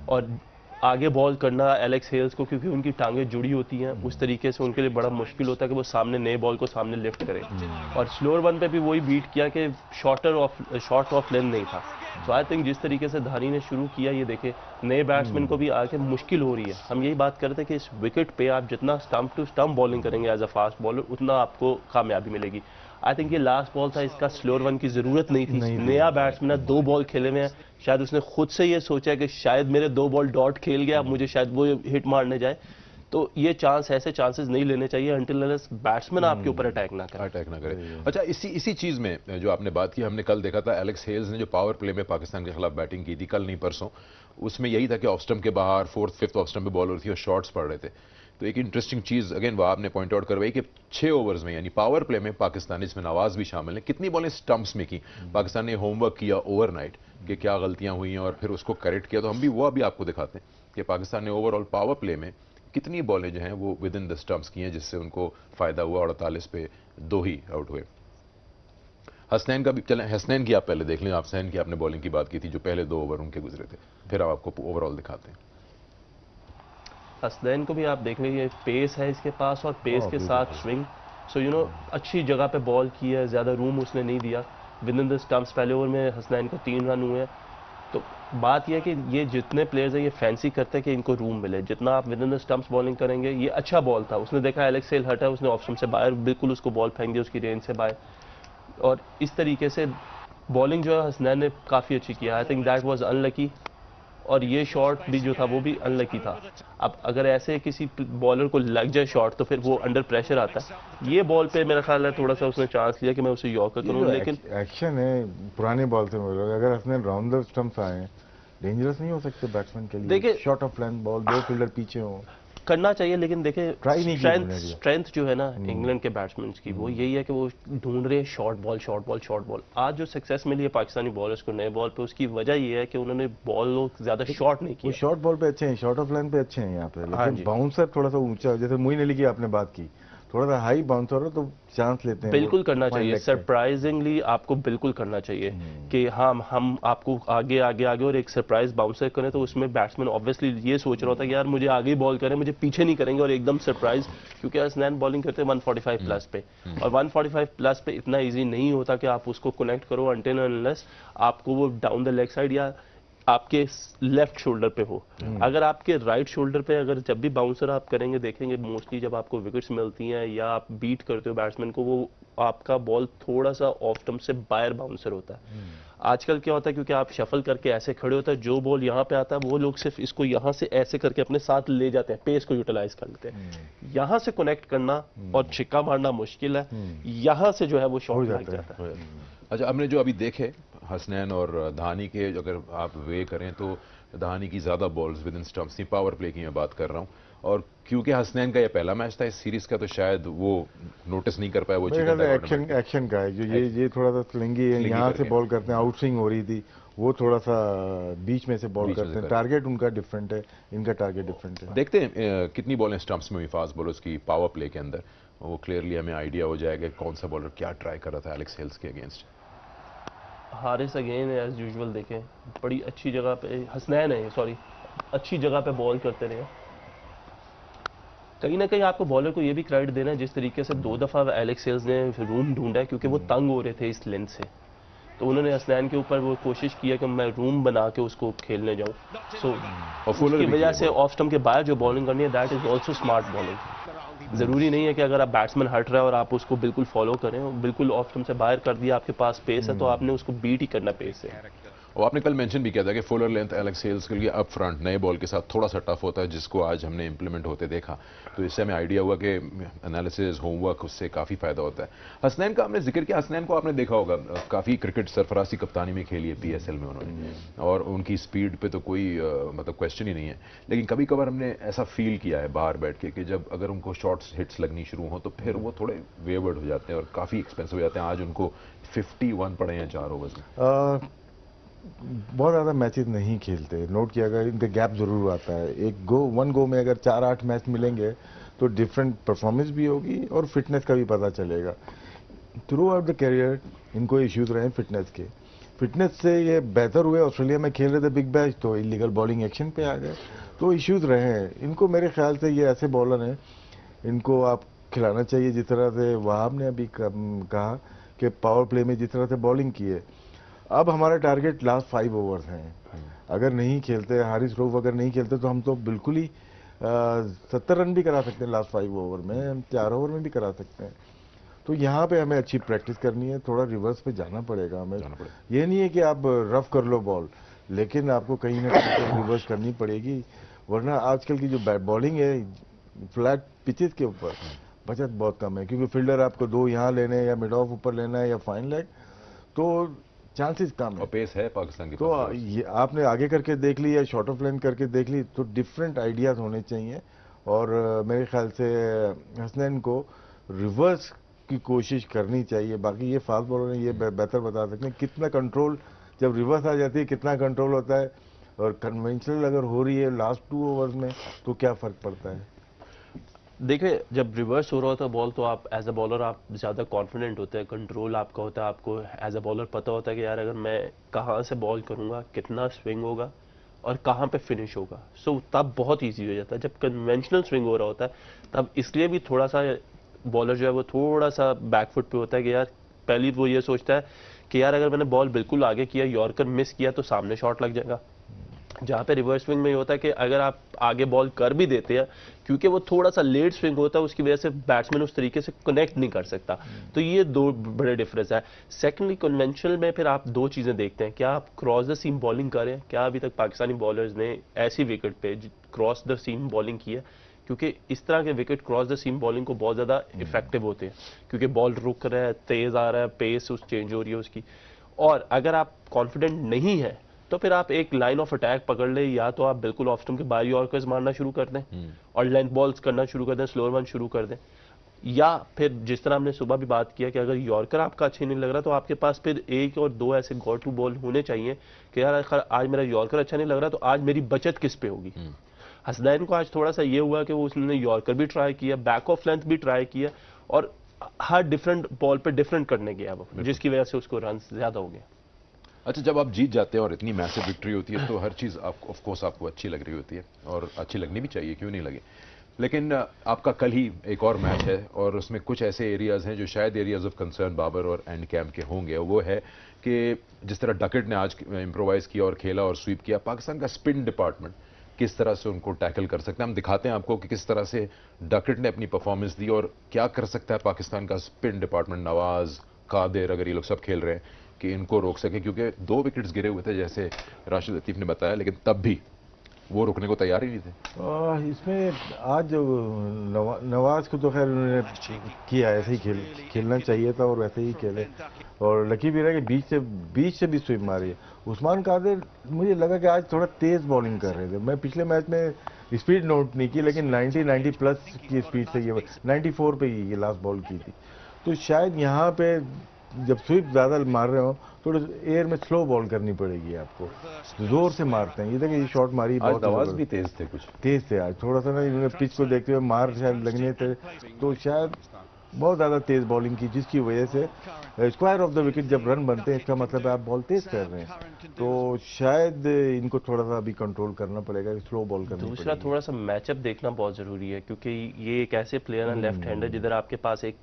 और आगे बॉल करना एलेक्स हेल्स को, क्योंकि उनकी टांगें जुड़ी होती हैं, उस तरीके से उनके लिए बड़ा मुश्किल होता है कि वो सामने नए बॉल को सामने लिफ्ट करें। और स्लोअर वन पे भी वही बीट किया कि शॉर्ट ऑफ लेंथ नहीं था। तो आई थिंक जिस तरीके से धानी ने शुरू किया, ये देखे नए बैट्समैन को भी आके मुश्किल हो रही है। हम यही बात कर रहे थे कि इस विकेट पे आप जितना स्टंप टू स्टंप बॉलिंग करेंगे एज अ फास्ट बॉलर, उतना आपको कामयाबी मिलेगी। आई थिंक ये लास्ट बॉल था, इसका स्लोअर वन की जरूरत नहीं थी। नया बैट्समैन है, 2 बॉल खेले हुए हैं, शायद उसने खुद से ये सोचा है कि शायद मेरे 2 बॉल डॉट खेल गया, मुझे शायद वो हिट मारने जाए। तो ये चांस, ऐसे चांसेस नहीं लेने चाहिए अंटिल अनलेस बैट्समैन आपके ऊपर अटैक ना करे। अच्छा, इसी चीज में जो आपने बात की, हमने कल देखा था एलेक्स हेल्स ने जो पावर प्ले में पाकिस्तान के खिलाफ बैटिंग की थी, कल नहीं परसों, उसमें यही था कि ऑफ स्टंप के बाहर 4th 5th ऑफ स्टंप पे बॉल हो रही थी और शॉट्स पड़ रहे थे। तो एक इंटरेस्टिंग चीज अगेन वो आपने पॉइंट आउट करवाई कि 6 ओवर्स में यानी पावर प्ले में पाकिस्तान, इसमें नवाज भी शामिल है, कितनी बॉलें स्टंप्स में की। पाकिस्तान ने होमवर्क किया ओवरनाइट कि क्या गलतियां हुई हैं और फिर उसको करेक्ट किया। तो हम भी वो अभी आपको दिखाते हैं कि पाकिस्तान ने ओवरऑल पावर प्ले में कितनी बॉलें जो हैं वो विद इन द स्टंप्स की हैं, जिससे उनको फायदा हुआ। 48 पे 2 ही आउट हुए। हसनैन का भी चलें, हसनैन की आप पहले देख लें। हसनैन की आपने बॉलिंग की बात की थी, जो पहले 2 ओवर उनके गुजरे थे, फिर आप आपको ओवरऑल दिखाते हैं। हसनैन को भी आप देख लीजिए, पेस है इसके पास और पेस के साथ स्विंग। सो यू नो अच्छी जगह पे बॉल की है, ज़्यादा रूम उसने नहीं दिया। विद इन द स्टंप्स पहले ओवर में हसनैन को 3 रन हुए हैं। तो बात यह है कि ये जितने प्लेयर्स हैं ये फैंसी करते हैं कि इनको रूम मिले, जितना आप with in the stumps bowling करेंगे। ये अच्छा बॉल था, उसने देखा एलेक्स हेल हटा, उसने ऑप्शन से बाहर बिल्कुल उसको बॉल फेंक दिया उसकी रेंज से बाहर। और इस तरीके से बॉलिंग जो है हसनैन ने काफ़ी अच्छी किया। आई थिंक दैट वाज अनलकी। और ये शॉट भी जो था वो भी अनलकी था। अब अगर ऐसे किसी बॉलर को लग जाए शॉट तो फिर वो अंडर प्रेशर आता है। ये बॉल पे मेरा ख्याल है थोड़ा सा उसने चांस लिया कि मैं उसे यॉर्कर करूं, लेकिन एक्शन है पुराने बॉल से। अगर हसनैन राउंड द स्टंप्स आए, डेंजरस नहीं हो सकते बैट्समैन के लिए। देखिए short of length ball, 2 fielder पीछे हो, करना चाहिए। लेकिन देखें ट्राई नहीं किया। स्ट्रेंथ जो है ना इंग्लैंड के बैट्समैन की, वो यही है कि वो ढूंढ रहे हैं short ball short ball short ball. आज जो सक्सेस मिली है पाकिस्तानी बॉलर्स को नए बॉल पे, उसकी वजह ये है कि उन्होंने बॉल ज्यादा शॉर्ट नहीं किया। शॉर्ट बॉल पे अच्छे हैं, शॉर्ट ऑफ लेंथ पे अच्छे हैं यहाँ पे, लेकिन बाउंसर थोड़ा सा ऊंचा, जैसे मोइन अली की आपने बात की, थोड़ा सा हाई बाउंसर हो तो चांस लेते हैं। बिल्कुल करना चाहिए, सरप्राइजिंगली आपको बिल्कुल करना चाहिए कि हाँ हम आपको आगे आगे आगे और एक सरप्राइज बाउंसर करें। तो उसमें बैट्समैन ऑब्वियसली ये सोच रहा होता है कि यार मुझे आगे बॉल करें, मुझे पीछे नहीं करेंगे, और एकदम सरप्राइज। क्योंकि हसनैन बॉलिंग करते हैं 145 प्लस पे, और 145 प्लस पे इतना ईजी नहीं होता कि आप उसको कनेक्ट करो अनटिल अनलेस आपको वो डाउन द लेग साइड या आपके लेफ्ट शोल्डर पे हो। अगर आपके राइट शोल्डर पे अगर जब भी बाउंसर आप करेंगे, देखेंगे मोस्टली जब आपको विकेट्स मिलती हैं या आप बीट करते हो बैट्समैन को, वो आपका बॉल थोड़ा सा ऑफ स्टंप से बाहर बाउंसर होता है। आजकल क्या होता है, क्योंकि आप शफल करके ऐसे खड़े होते हैं, जो बॉल यहाँ पे आता है वो लोग सिर्फ इसको यहाँ से ऐसे करके अपने साथ ले जाते हैं, पेस को यूटिलाइज कर लेते हैं। यहाँ से कनेक्ट करना और छिक्का मारना मुश्किल है, यहाँ से जो है वो शॉट लग जाता है। अच्छा, हमने जो अभी देखे हसनैन और धानी के, अगर आप वे करें तो धानी की ज़्यादा बॉल्स विद इन स्टंप्स थी, पावर प्ले की मैं बात कर रहा हूँ। और क्योंकि हसनैन का ये पहला मैच था इस सीरीज का, तो शायद वो नोटिस नहीं कर पाया वो चीज़। एक्शन का है जो ये थोड़ा सा स्लिंगी है, यहाँ से बॉल करते हैं, आउट स्विंग हो रही थी, वो थोड़ा सा बीच में से बॉल करते हैं। टारगेट उनका डिफरेंट है, इनका टारगेट डिफरेंट है। देखते हैं कितनी बॉलें स्टंप्स में हुई फास्ट बॉलर्स की पावर प्ले के अंदर, वो क्लियरली हमें आइडिया हो जाएगा कौन सा बॉलर क्या ट्राई कर रहा था एलेक्स हेल्स के against. Haris again as usual देखें बड़ी अच्छी जगह पे, हसनैन है सॉरी, अच्छी जगह पे बॉल करते रहे। कहीं ना कहीं आपको बॉलर को ये भी क्रेडिट देना है, जिस तरीके से 2 दफ़ा एलेक्स हेल्स ने रूम ढूंढा है, क्योंकि वो तंग हो रहे थे इस लेंथ से। तो उन्होंने हसनैन के ऊपर वो कोशिश किया कि मैं रूम बना के उसको खेलने जाऊं। सो उसकी वजह से ऑफ स्टंप के बाहर जो बॉलिंग करनी है, that is also smart bowling. ज़रूरी नहीं है कि अगर आप बैट्समैन हट रहा है और आप उसको बिल्कुल फॉलो करें, बिल्कुल ऑफ स्टंप से बाहर कर दिया, आपके पास पेस है तो आपने उसको बीट ही करना पेस से। और आपने कल मेंशन भी किया था कि फुलर लेंथ एलेक्स हेल्स के लिए अप फ्रंट नए बॉल के साथ थोड़ा सा टफ होता है, जिसको आज हमने इंप्लीमेंट होते देखा, तो इससे हमें आइडिया हुआ कि एनालिसिस होमवर्क उससे काफ़ी फ़ायदा होता है। हसनैन का आपने जिक्र किया, हसनैन को आपने देखा होगा काफ़ी क्रिकेट सरफराजी कप्तानी में खेली है PSL में उन्होंने, और उनकी स्पीड पे तो कोई मतलब क्वेश्चन ही नहीं है, लेकिन कभी कभार हमने ऐसा फील किया है बाहर बैठ के कि जब अगर उनको शॉर्ट्स हिट्स लगनी शुरू हो तो फिर वो थोड़े वेवर्ड हो जाते हैं और काफ़ी एक्सपेंसिव हो जाते हैं। आज उनको 51 पड़े हैं 4 ओवर्स में। बहुत ज़्यादा मैचेस नहीं खेलते, नोट किया गया, इनका गैप जरूर आता है। वन गो में अगर 4-8 मैच मिलेंगे तो डिफरेंट परफॉर्मेंस भी होगी और फिटनेस का भी पता चलेगा। थ्रू आउट द कैरियर इनको इश्यूज रहे फिटनेस के, फिटनेस से ये बेहतर हुए। ऑस्ट्रेलिया में खेल रहे थे बिग बैश तो इलीगल बॉलिंग एक्शन पे आ गए, तो इश्यूज रहे हैं इनको। मेरे ख्याल से ये ऐसे बॉलर हैं, इनको आप खिलाना चाहिए जिस तरह से वहाब ने अभी कहा कि पावर प्ले में जिस तरह से बॉलिंग की है। अब हमारा टारगेट लास्ट 5 ओवर्स हैं, अगर नहीं खेलते, हारिस रऊफ अगर नहीं खेलते तो हम तो बिल्कुल ही 70 रन भी करा सकते हैं लास्ट 5 ओवर में, हम 4 ओवर में भी करा सकते हैं। तो यहाँ पे हमें अच्छी प्रैक्टिस करनी है, थोड़ा रिवर्स पे जाना पड़ेगा हमें। ये नहीं है कि आप रफ कर लो बॉल, लेकिन आपको कहीं ना कहीं रिवर्स करनी पड़ेगी, वरना आजकल की जो बॉलिंग है फ्लैट पिचेस के ऊपर बचत बहुत कम है, क्योंकि फील्डर आपको 2 यहाँ लेने हैं या मिड ऑफ ऊपर लेना है या फाइन लेग, तो चांसेस कम है। और पेस है पाकिस्तान की तो ये आपने आगे करके देख ली या शॉर्ट ऑफ लेन करके देख ली, तो डिफरेंट आइडियाज होने चाहिए। और मेरे ख्याल से हसनैन को रिवर्स की कोशिश करनी चाहिए। बाकी ये फास्ट बॉलर ने ये बेहतर बता सकते हैं कितना कंट्रोल जब रिवर्स आ जाती है, कितना कंट्रोल होता है, और कन्वेंशनल अगर हो रही है लास्ट 2 ओवर्स में तो क्या फर्क पड़ता है। देखिए, जब रिवर्स हो रहा होता है बॉल तो आप एज अ बॉलर आप ज़्यादा कॉन्फिडेंट होते हैं, कंट्रोल आपका होता है, आपको एज अ बॉलर पता होता है कि यार अगर मैं कहाँ से बॉल करूँगा, कितना स्विंग होगा और कहाँ पे फिनिश होगा। सो तब बहुत इजी हो जाता है। जब कन्वेंशनल स्विंग हो रहा होता है तब इसलिए भी थोड़ा सा बॉलर जो है वो थोड़ा सा बैकफुट पे होता है कि यार पहली वो ये सोचता है कि यार अगर मैंने बॉल बिल्कुल आगे किया, यॉर्कर मिस किया तो सामने शॉट लग जाएगा। जहाँ पे रिवर्स स्विंग में ये होता है कि अगर आप आगे बॉल कर भी देते हैं, क्योंकि वो थोड़ा सा लेट स्विंग होता है, उसकी वजह से बैट्समैन उस तरीके से कनेक्ट नहीं कर सकता। तो ये 2 बड़े डिफरेंस है। सेकेंडली, कन्वेंशनल में फिर आप 2 चीज़ें देखते हैं, क्या आप क्रॉस द सीम बॉलिंग करें, क्या अभी तक पाकिस्तानी बॉलर्स ने ऐसी विकेट पे क्रॉस द सीम बॉलिंग की है, क्योंकि इस तरह के wicket cross the seam bowling को बहुत ज़्यादा इफेक्टिव होते हैं, क्योंकि बॉल रुक रहा है, तेज़ आ रहा है, पेस उस चेंज हो रही है उसकी। और अगर आप कॉन्फिडेंट नहीं है तो फिर आप एक लाइन ऑफ अटैक पकड़ ले, या तो आप बिल्कुल ऑफ स्टंप के बाहर यॉर्कर्स मारना शुरू कर दें और लेंथ बॉल्स करना शुरू कर दें, स्लोअर वन शुरू कर दें, या फिर जिस तरह हमने सुबह भी बात किया कि अगर यॉर्कर आपका अच्छे नहीं लग रहा तो आपके पास फिर 1 और 2 ऐसे गो टू बॉल होने चाहिए कि यार आज मेरा यॉर्कर अच्छा नहीं लग रहा तो आज मेरी बचत किस पे होगी। हसनैन को आज थोड़ा सा ये हुआ कि उसने यॉर्कर भी ट्राई किया, बैक ऑफ लेंथ भी ट्राई किया, और हर डिफरेंट बॉल पे डिफरेंट करने गया वो, जिसकी वजह से उसको रन ज्यादा हो गया। अच्छा, जब आप जीत जाते हैं और इतनी मैसिव विक्ट्री होती है तो हर चीज़ आपको ऑफ कोर्स आपको अच्छी लग रही होती है, और अच्छी लगनी भी चाहिए, क्यों नहीं लगे। लेकिन आपका कल ही एक और मैच है और उसमें कुछ ऐसे एरियाज़ हैं जो शायद एरियाज़ ऑफ कंसर्न बाबर और एंड कैम्प के होंगे। वो है कि जिस तरह डकेट ने आज इम्प्रोवाइज़ किया और खेला और स्वीप किया, पाकिस्तान का स्पिन डिपार्टमेंट किस तरह से उनको टैकल कर सकते हैं। हम दिखाते हैं आपको कि किस तरह से डकेट ने अपनी परफॉर्मेंस दी और क्या कर सकता है पाकिस्तान का स्पिन डिपार्टमेंट। नवाज, कादिर, अगर ये लोग सब खेल रहे हैं कि इनको रोक सके, क्योंकि 2 विकेट्स गिरे हुए थे जैसे राशिद लतीफ़ ने बताया, लेकिन तब भी वो रुकने को तैयार ही नहीं थे। इसमें आज जो नवाज को तो खैर उन्होंने किया, ऐसे ही खेलना चाहिए था और वैसे ही खेले, और लकी भी रहा कि बीच से भी स्विप मारी है। उस्मान कादिर मुझे लगा कि आज थोड़ा तेज बॉलिंग कर रहे थे। मैं पिछले मैच में स्पीड नोट नहीं की, लेकिन 90 प्लस की स्पीड से ये 94 पे ये लास्ट बॉल की थी। तो शायद यहाँ पे जब स्वीप ज़्यादा मार रहे हो थोड़ा एयर में स्लो बॉल करनी पड़ेगी आपको, जोर से मारते हैं। ये देखिए ये शॉट मारी, बहुत नवाज भी तेज थे, कुछ तेज थे आज थोड़ा सा ना, इन्होंने पिच को देखते हुए मार शायद लगने थे, तो शायद बहुत ज़्यादा तेज बॉलिंग की, जिसकी वजह से स्क्वायर ऑफ द विकेट जब रन बनते हैं इसका मतलब है आप बॉल तेज कर रहे हैं। तो शायद इनको थोड़ा सा अभी कंट्रोल करना पड़ेगा, स्लो बॉल करनी दूसरा पड़ेगी। थोड़ा सा मैचअप देखना बहुत ज़रूरी है, क्योंकि ये एक ऐसे प्लेयर हैं लेफ्ट हैंडर, जिधर आपके पास एक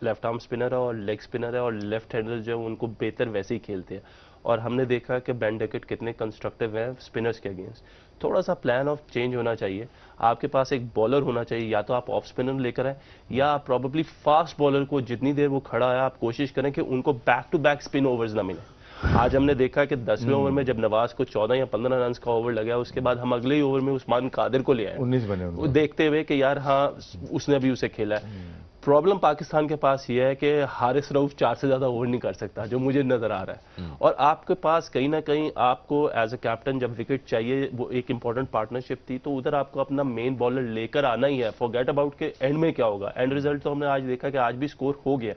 लेफ्ट आर्म स्पिनर है और लेग स्पिनर है, और लेफ्ट हैंडर जो है उनको बेहतर वैसे ही खेलते हैं। और हमने देखा कि बेन डकेट कितने कंस्ट्रक्टिव हैं स्पिनर्स के अगेंस्ट। थोड़ा सा प्लान ऑफ चेंज होना चाहिए, आपके पास एक बॉलर होना चाहिए, या तो आप ऑफ स्पिनर लेकर आए, या आप प्रॉब्ली फास्ट बॉलर को जितनी देर वो खड़ा है आप कोशिश करें कि उनको back to back spin overs ना मिले। आज हमने देखा कि 10वें ओवर में जब नवाज को 14 या 15 रन का ओवर लगा, उसके बाद हम अगले ही ओवर में उस्मान कादिर को ले आए 19 बने वो देखते हुए कि यार हाँ उसने भी उसे खेला है। प्रॉब्लम पाकिस्तान के पास ये है कि हारिस रऊफ 4 से ज्यादा ओवर नहीं कर सकता, जो मुझे नजर आ रहा है। और आपके पास कहीं ना कहीं आपको एज अ कैप्टन जब विकेट चाहिए, वो एक इंपॉर्टेंट पार्टनरशिप थी, तो उधर आपको अपना मेन बॉलर लेकर आना ही है। फॉरगेट अबाउट के एंड में क्या होगा, एंड रिजल्ट तो हमने आज देखा कि आज भी स्कोर हो गया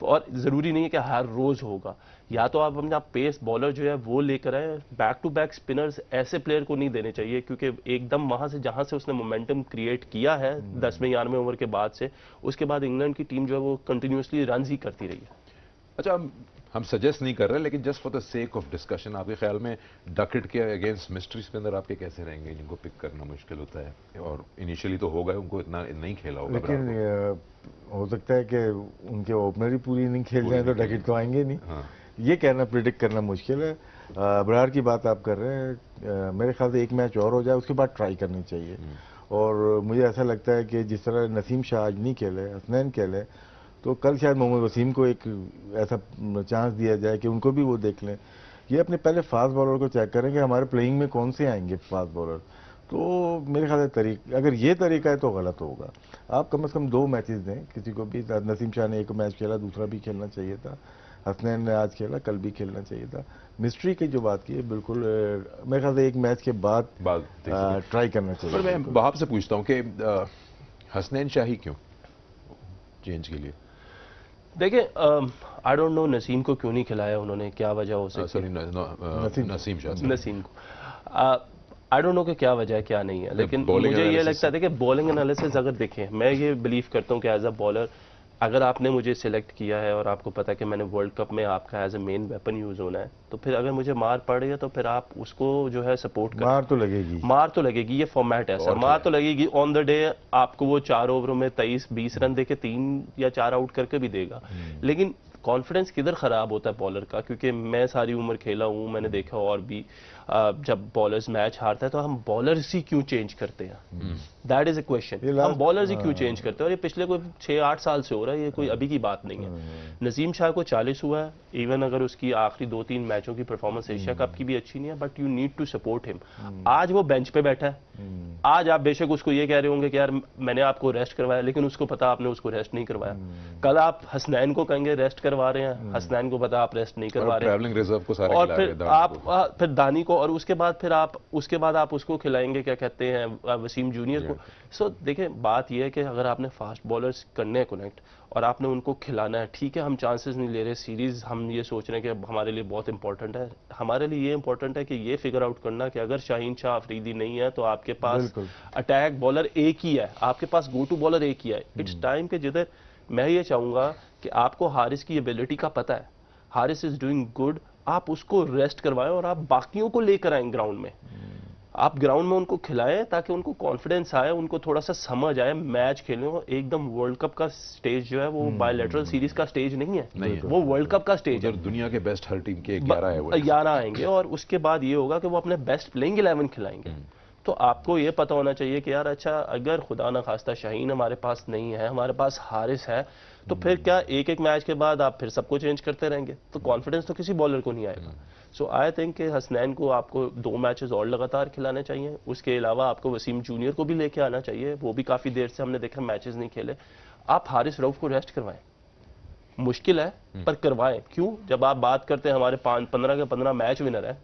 और जरूरी नहीं है कि हर रोज होगा। या तो आप अपना पेस बॉलर जो है वो लेकर आए, बैक टू बैक स्पिनर्स ऐसे प्लेयर को नहीं देने चाहिए, क्योंकि एकदम वहां से जहां से उसने मोमेंटम क्रिएट किया है 10वें 11वें ओवर के बाद से, उसके बाद इंग्लैंड की टीम जो है वो कंटिन्यूसली रन ही करती रही है। अच्छा, हम सजेस्ट नहीं कर रहे, लेकिन just for the sake of discussion, आपके ख्याल में डकेट के अगेंस्ट मिस्ट्री स्पिनर आपके कैसे रहेंगे, जिनको पिक करना मुश्किल होता है? और इनिशियली तो होगा, उनको इतना नहीं खेला होगा, लेकिन हो सकता है कि उनके ओपनर ही पूरी इनिंग खेल जाए तो डकेट तो आएंगे नहीं। हाँ। ये कहना, प्रिडिक्ट करना मुश्किल है। अबरार की बात आप कर रहे हैं, मेरे ख्याल से एक मैच और हो जाए उसके बाद ट्राई करनी चाहिए। और मुझे ऐसा लगता है कि जिस तरह नसीम शाह आज नहीं खेले, हसनैन खेले, तो कल शायद मोहम्मद वसीम को एक ऐसा चांस दिया जाए कि उनको भी वो देख लें। ये अपने पहले फास्ट बॉलर को चेक करें कि हमारे प्लेइंग में कौन से आएंगे फास्ट बॉलर। तो मेरे ख्याल से अगर ये तरीका है तो गलत होगा। आप कम से कम 2 मैचेस दें किसी को भी। नसीम शाह ने एक मैच खेला, दूसरा भी खेलना चाहिए था। हसनैन ने आज खेला, कल भी खेलना चाहिए था। मिस्ट्री की जो बात की है, बिल्कुल मेरे ख्याल से एक मैच के बाद ट्राई करना चाहिए। पर मैं वहाब से पूछता हूँ कि हसनैन शाही क्यों चेंज के लिए? देखिए, आई डोंट नो नसीम को क्यों नहीं खिलाया उन्होंने, क्या वजह हो सकती है? नसीम शाह, नसीम को आई डोंट नो कि क्या वजह है क्या नहीं है, लेकिन मुझे ये लगता है कि बॉलिंग एनालिसिस अगर देखें, मैं ये बिलीव करता हूँ कि एज अ बॉलर अगर आपने मुझे सिलेक्ट किया है और आपको पता है कि मैंने वर्ल्ड कप में आपका as a main weapon use होना है, तो फिर अगर मुझे मार पड़ रही है तो फिर आप उसको जो है सपोर्ट करें। मार तो लगेगी, ये फॉर्मेट है सर, मार तो लगेगी। ऑन द डे आपको वो 4 ओवरों में 23-20 रन देके 3 या 4 आउट करके भी देगा, लेकिन कॉन्फिडेंस किधर खराब होता है बॉलर का? क्योंकि मैं सारी उम्र खेला हूं, मैंने देखा और भी जब बॉलर्स मैच हारता है तो हम बॉलर्स ही क्यों चेंज करते हैं? That is a question. हम बॉलर्स ही क्यों चेंज करते हैं? और ये पिछले कोई 6-8 साल से हो रहा है, ये कोई अभी की बात नहीं है। नसीम शाह को 40 हुआ है, इवन अगर उसकी आखिरी 2-3 मैचों की परफॉर्मेंस एशिया कप की भी अच्छी नहीं है, but you need to support him. आज वो बेंच पे बैठा है, आज आप बेशक उसको ये कह रहे होंगे कि यार मैंने आपको रेस्ट करवाया, लेकिन उसको पता आपने उसको रेस्ट नहीं करवाया। कल आप हसनैन को कहेंगे रेस्ट करवा रहे हैं, हसनैन को पता आप रेस्ट नहीं करवा रहे हैं, ट्रैवलिंग रिजर्व को सारे और फिर आप फिर दानी को, और उसके बाद आप उसको खिलाएंगे क्या कहते हैं वसीम जूनियर को। सो देखिए, बात यह है कि अगर आपने फास्ट बॉलर्स करने हैं कनेक्ट और आपने उनको खिलाना है, ठीक है, हम चांसेस नहीं ले रहे, सीरीज हम ये सोच रहे हैं कि हमारे लिए बहुत इंपॉर्टेंट है। हमारे लिए ये इंपॉर्टेंट है कि ये फिगर आउट करना कि अगर शाहीन शाह अफरीदी नहीं है तो आपके पास अटैक बॉलर एक ही है, आपके पास गो टू बॉलर एक ही है। इट्स टाइम के जिधर मैं ये चाहूंगा कि आपको हारिस की एबिलिटी का पता है, हारिस इज डूइंग गुड, आप उसको रेस्ट करवाएं और आप बाकियों को लेकर आए ग्राउंड में। आप ग्राउंड में उनको खिलाएं ताकि उनको कॉन्फिडेंस आए, उनको थोड़ा सा समझ आए, मैच खेलें। एकदम वर्ल्ड कप का स्टेज जो है वो बायलैटरल सीरीज का स्टेज नहीं है, वो वर्ल्ड कप का स्टेज है। दुनिया के बेस्ट हर टीम के 11 आएंगे और उसके बाद ये होगा कि वो अपने बेस्ट प्लेइंग 11 खिलाएंगे। तो आपको ये पता होना चाहिए कि यार अच्छा, अगर खुदा ना खास्ता शाहीन हमारे पास नहीं है, हमारे पास हारिस है, तो फिर क्या एक एक मैच के बाद आप फिर सबको चेंज करते रहेंगे? तो कॉन्फिडेंस तो किसी बॉलर को नहीं आएगा। सो आई थिंक कि हसनैन को आपको 2 मैचेस और लगातार खिलाने चाहिए। उसके अलावा आपको वसीम जूनियर को भी लेके आना चाहिए, वो भी काफी देर से हमने देखा मैचेस नहीं खेले। आप हारिस रऊफ को रेस्ट करवाएं, मुश्किल है पर करवाएं। क्यों? जब आप बात करते हैं हमारे 15 के 15 मैच विनर है,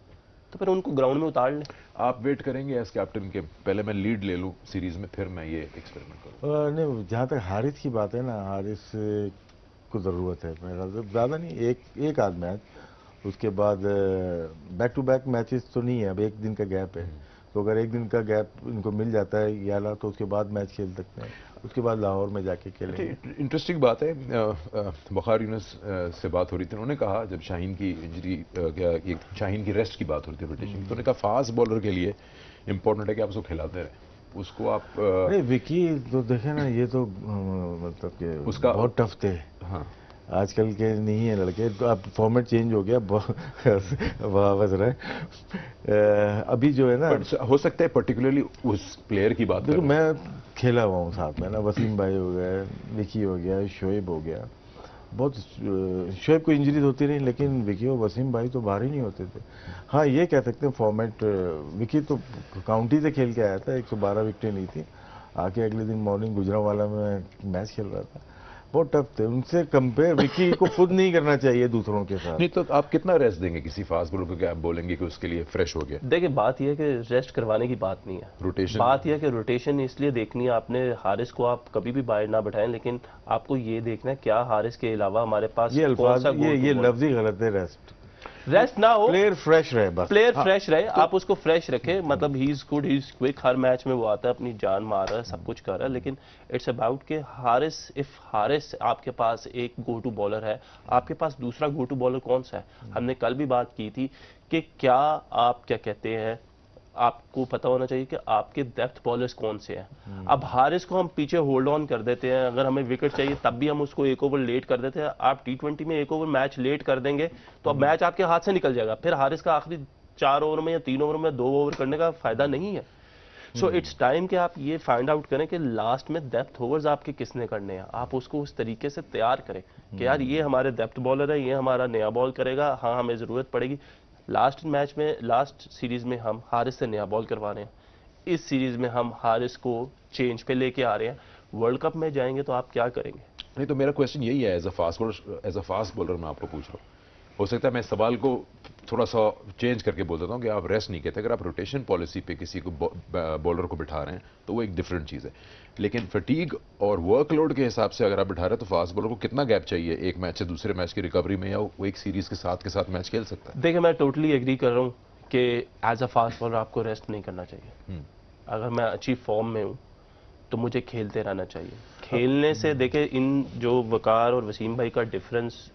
तो फिर उनको ग्राउंड में उतार लें। आप वेट करेंगे एज कैप्टन के पहले मैं लीड ले लूं सीरीज में, फिर मैं ये एक्सपेरिमेंट करूं? नहीं, जहाँ तक हारिस की बात है ना, हारिस को ज़रूरत है मेरा ज़्यादा नहीं, एक आध मैच, उसके बाद बैक टू बैक मैचेस तो नहीं है, अब 1 दिन का गैप है। तो अगर 1 दिन का गैप इनको मिल जाता है याला, तो उसके बाद मैच खेल सकते हैं, उसके बाद लाहौर में जाके खेलेंगे। इंटरेस्टिंग बात है, बुखार यूनुस से बात हो रही थी, उन्होंने कहा जब शाहीन की इंजरी, शाहीन की रेस्ट की बात हो रही थी ब्रिटिश, तो उन्होंने कहा फास्ट बॉलर के लिए इंपॉर्टेंट है कि आप उसको खिलाते रहें, उसको आप नहीं विकी तो देखे ना, ये तो मतलब कि उसका बहुत टफ थे। हाँ, आजकल के नहीं है लड़के, तो अब फॉर्मेट चेंज हो गया, बस रहे अभी जो है ना। हो सकता है पर्टिकुलरली उस प्लेयर की बात मैं खेला हुआ हूँ साथ में ना, वसीम भाई हो गए, विकी हो गया, शोएब हो गया, बहुत शोएब को इंजरीज होती रही, लेकिन विकी और वसीम भाई तो बाहर ही नहीं होते थे। हाँ ये कह सकते हैं फॉर्मेट, विकी तो काउंटी से खेल के आया था, 112 विकेटें ली थी, आके अगले दिन मॉर्निंग गुजरांवाला में मैच खेल रहा था। बहुत टफ थे, उनसे कंपेयर विकी को खुद नहीं करना चाहिए दूसरों के साथ। नहीं तो आप कितना रेस्ट देंगे किसी फास्ट बॉलर को, क्या आप बोलेंगे कि उसके लिए फ्रेश हो गया? देखिए बात यह है कि रेस्ट करवाने की बात नहीं है, रोटेशन, बात यह है कि रोटेशन इसलिए देखनी है आपने। हारिस को आप कभी भी बाहर ना बैठाएं, लेकिन आपको ये देखना है क्या हारिस के अलावा हमारे पास ये कौन अल्फाज, सा ये लफ्ज ही गलत है। रेस्ट ना हो, प्लेयर फ्रेश रहे, बस प्लेयर फ्रेश रहे, आप उसको फ्रेश रखें। मतलब he is good, he is quick, her match में वो आता है, अपनी जान मार रहा है, सब कुछ कर रहा है, लेकिन इट्स अबाउट के हारिस, इफ हारिस आपके पास एक गो टू बॉलर है, आपके पास दूसरा गो टू बॉलर कौन सा है? हमने कल भी बात की थी कि क्या आप क्या कहते हैं, आपको पता होना चाहिए कि आपके डेप्थ बॉलर्स कौन से हैं। अब हारिस को हम पीछे होल्ड ऑन कर देते हैं, अगर हमें विकेट चाहिए तब भी हम उसको एक ओवर लेट कर देते हैं। आप T20 में एक ओवर मैच लेट कर देंगे तो अब मैच आपके हाथ से निकल जाएगा, फिर हारिस का आखिरी 4 ओवर में या 3 ओवर में 2 ओवर करने का फायदा नहीं है। सो इट्स टाइम कि आप ये फाइंड आउट करें कि लास्ट में डेप्थ ओवर्स आपके किसने करने हैं, आप उसको उस तरीके से तैयार करें कि यार ये हमारे डेप्थ बॉलर है, ये हमारा नया बॉल करेगा, हाँ हमें जरूरत पड़ेगी। लास्ट मैच में, लास्ट सीरीज में हम हारिस से नया बॉल करवा रहे हैं, इस सीरीज में हम हारिस को चेंज पे लेके आ रहे हैं। वर्ल्ड कप में जाएंगे तो आप क्या करेंगे? नहीं तो मेरा क्वेश्चन यही है, एज अ फास्ट बॉलर मैं आपको पूछ रहा हूँ। हो सकता है मैं सवाल को थोड़ा सा चेंज करके बोल देता हूँ कि आप रेस्ट नहीं कहते, अगर आप रोटेशन पॉलिसी पे किसी को बॉलर को बिठा रहे हैं तो वो एक डिफरेंट चीज़ है, लेकिन फटीग और वर्कलोड के हिसाब से अगर आप बिठा रहे हैं तो फास्ट बॉलर को कितना गैप चाहिए एक मैच से दूसरे मैच की रिकवरी में, या वो एक सीरीज के साथ मैच खेल सकता है? देखिए मैं टोटली एग्री कर रहा हूँ कि एज अ फास्ट बॉलर आपको रेस्ट नहीं करना चाहिए। अगर मैं अच्छी फॉर्म में हूँ तो मुझे खेलते रहना चाहिए। खेलने से देखे, इन जो वकार और वसीम भाई का डिफरेंस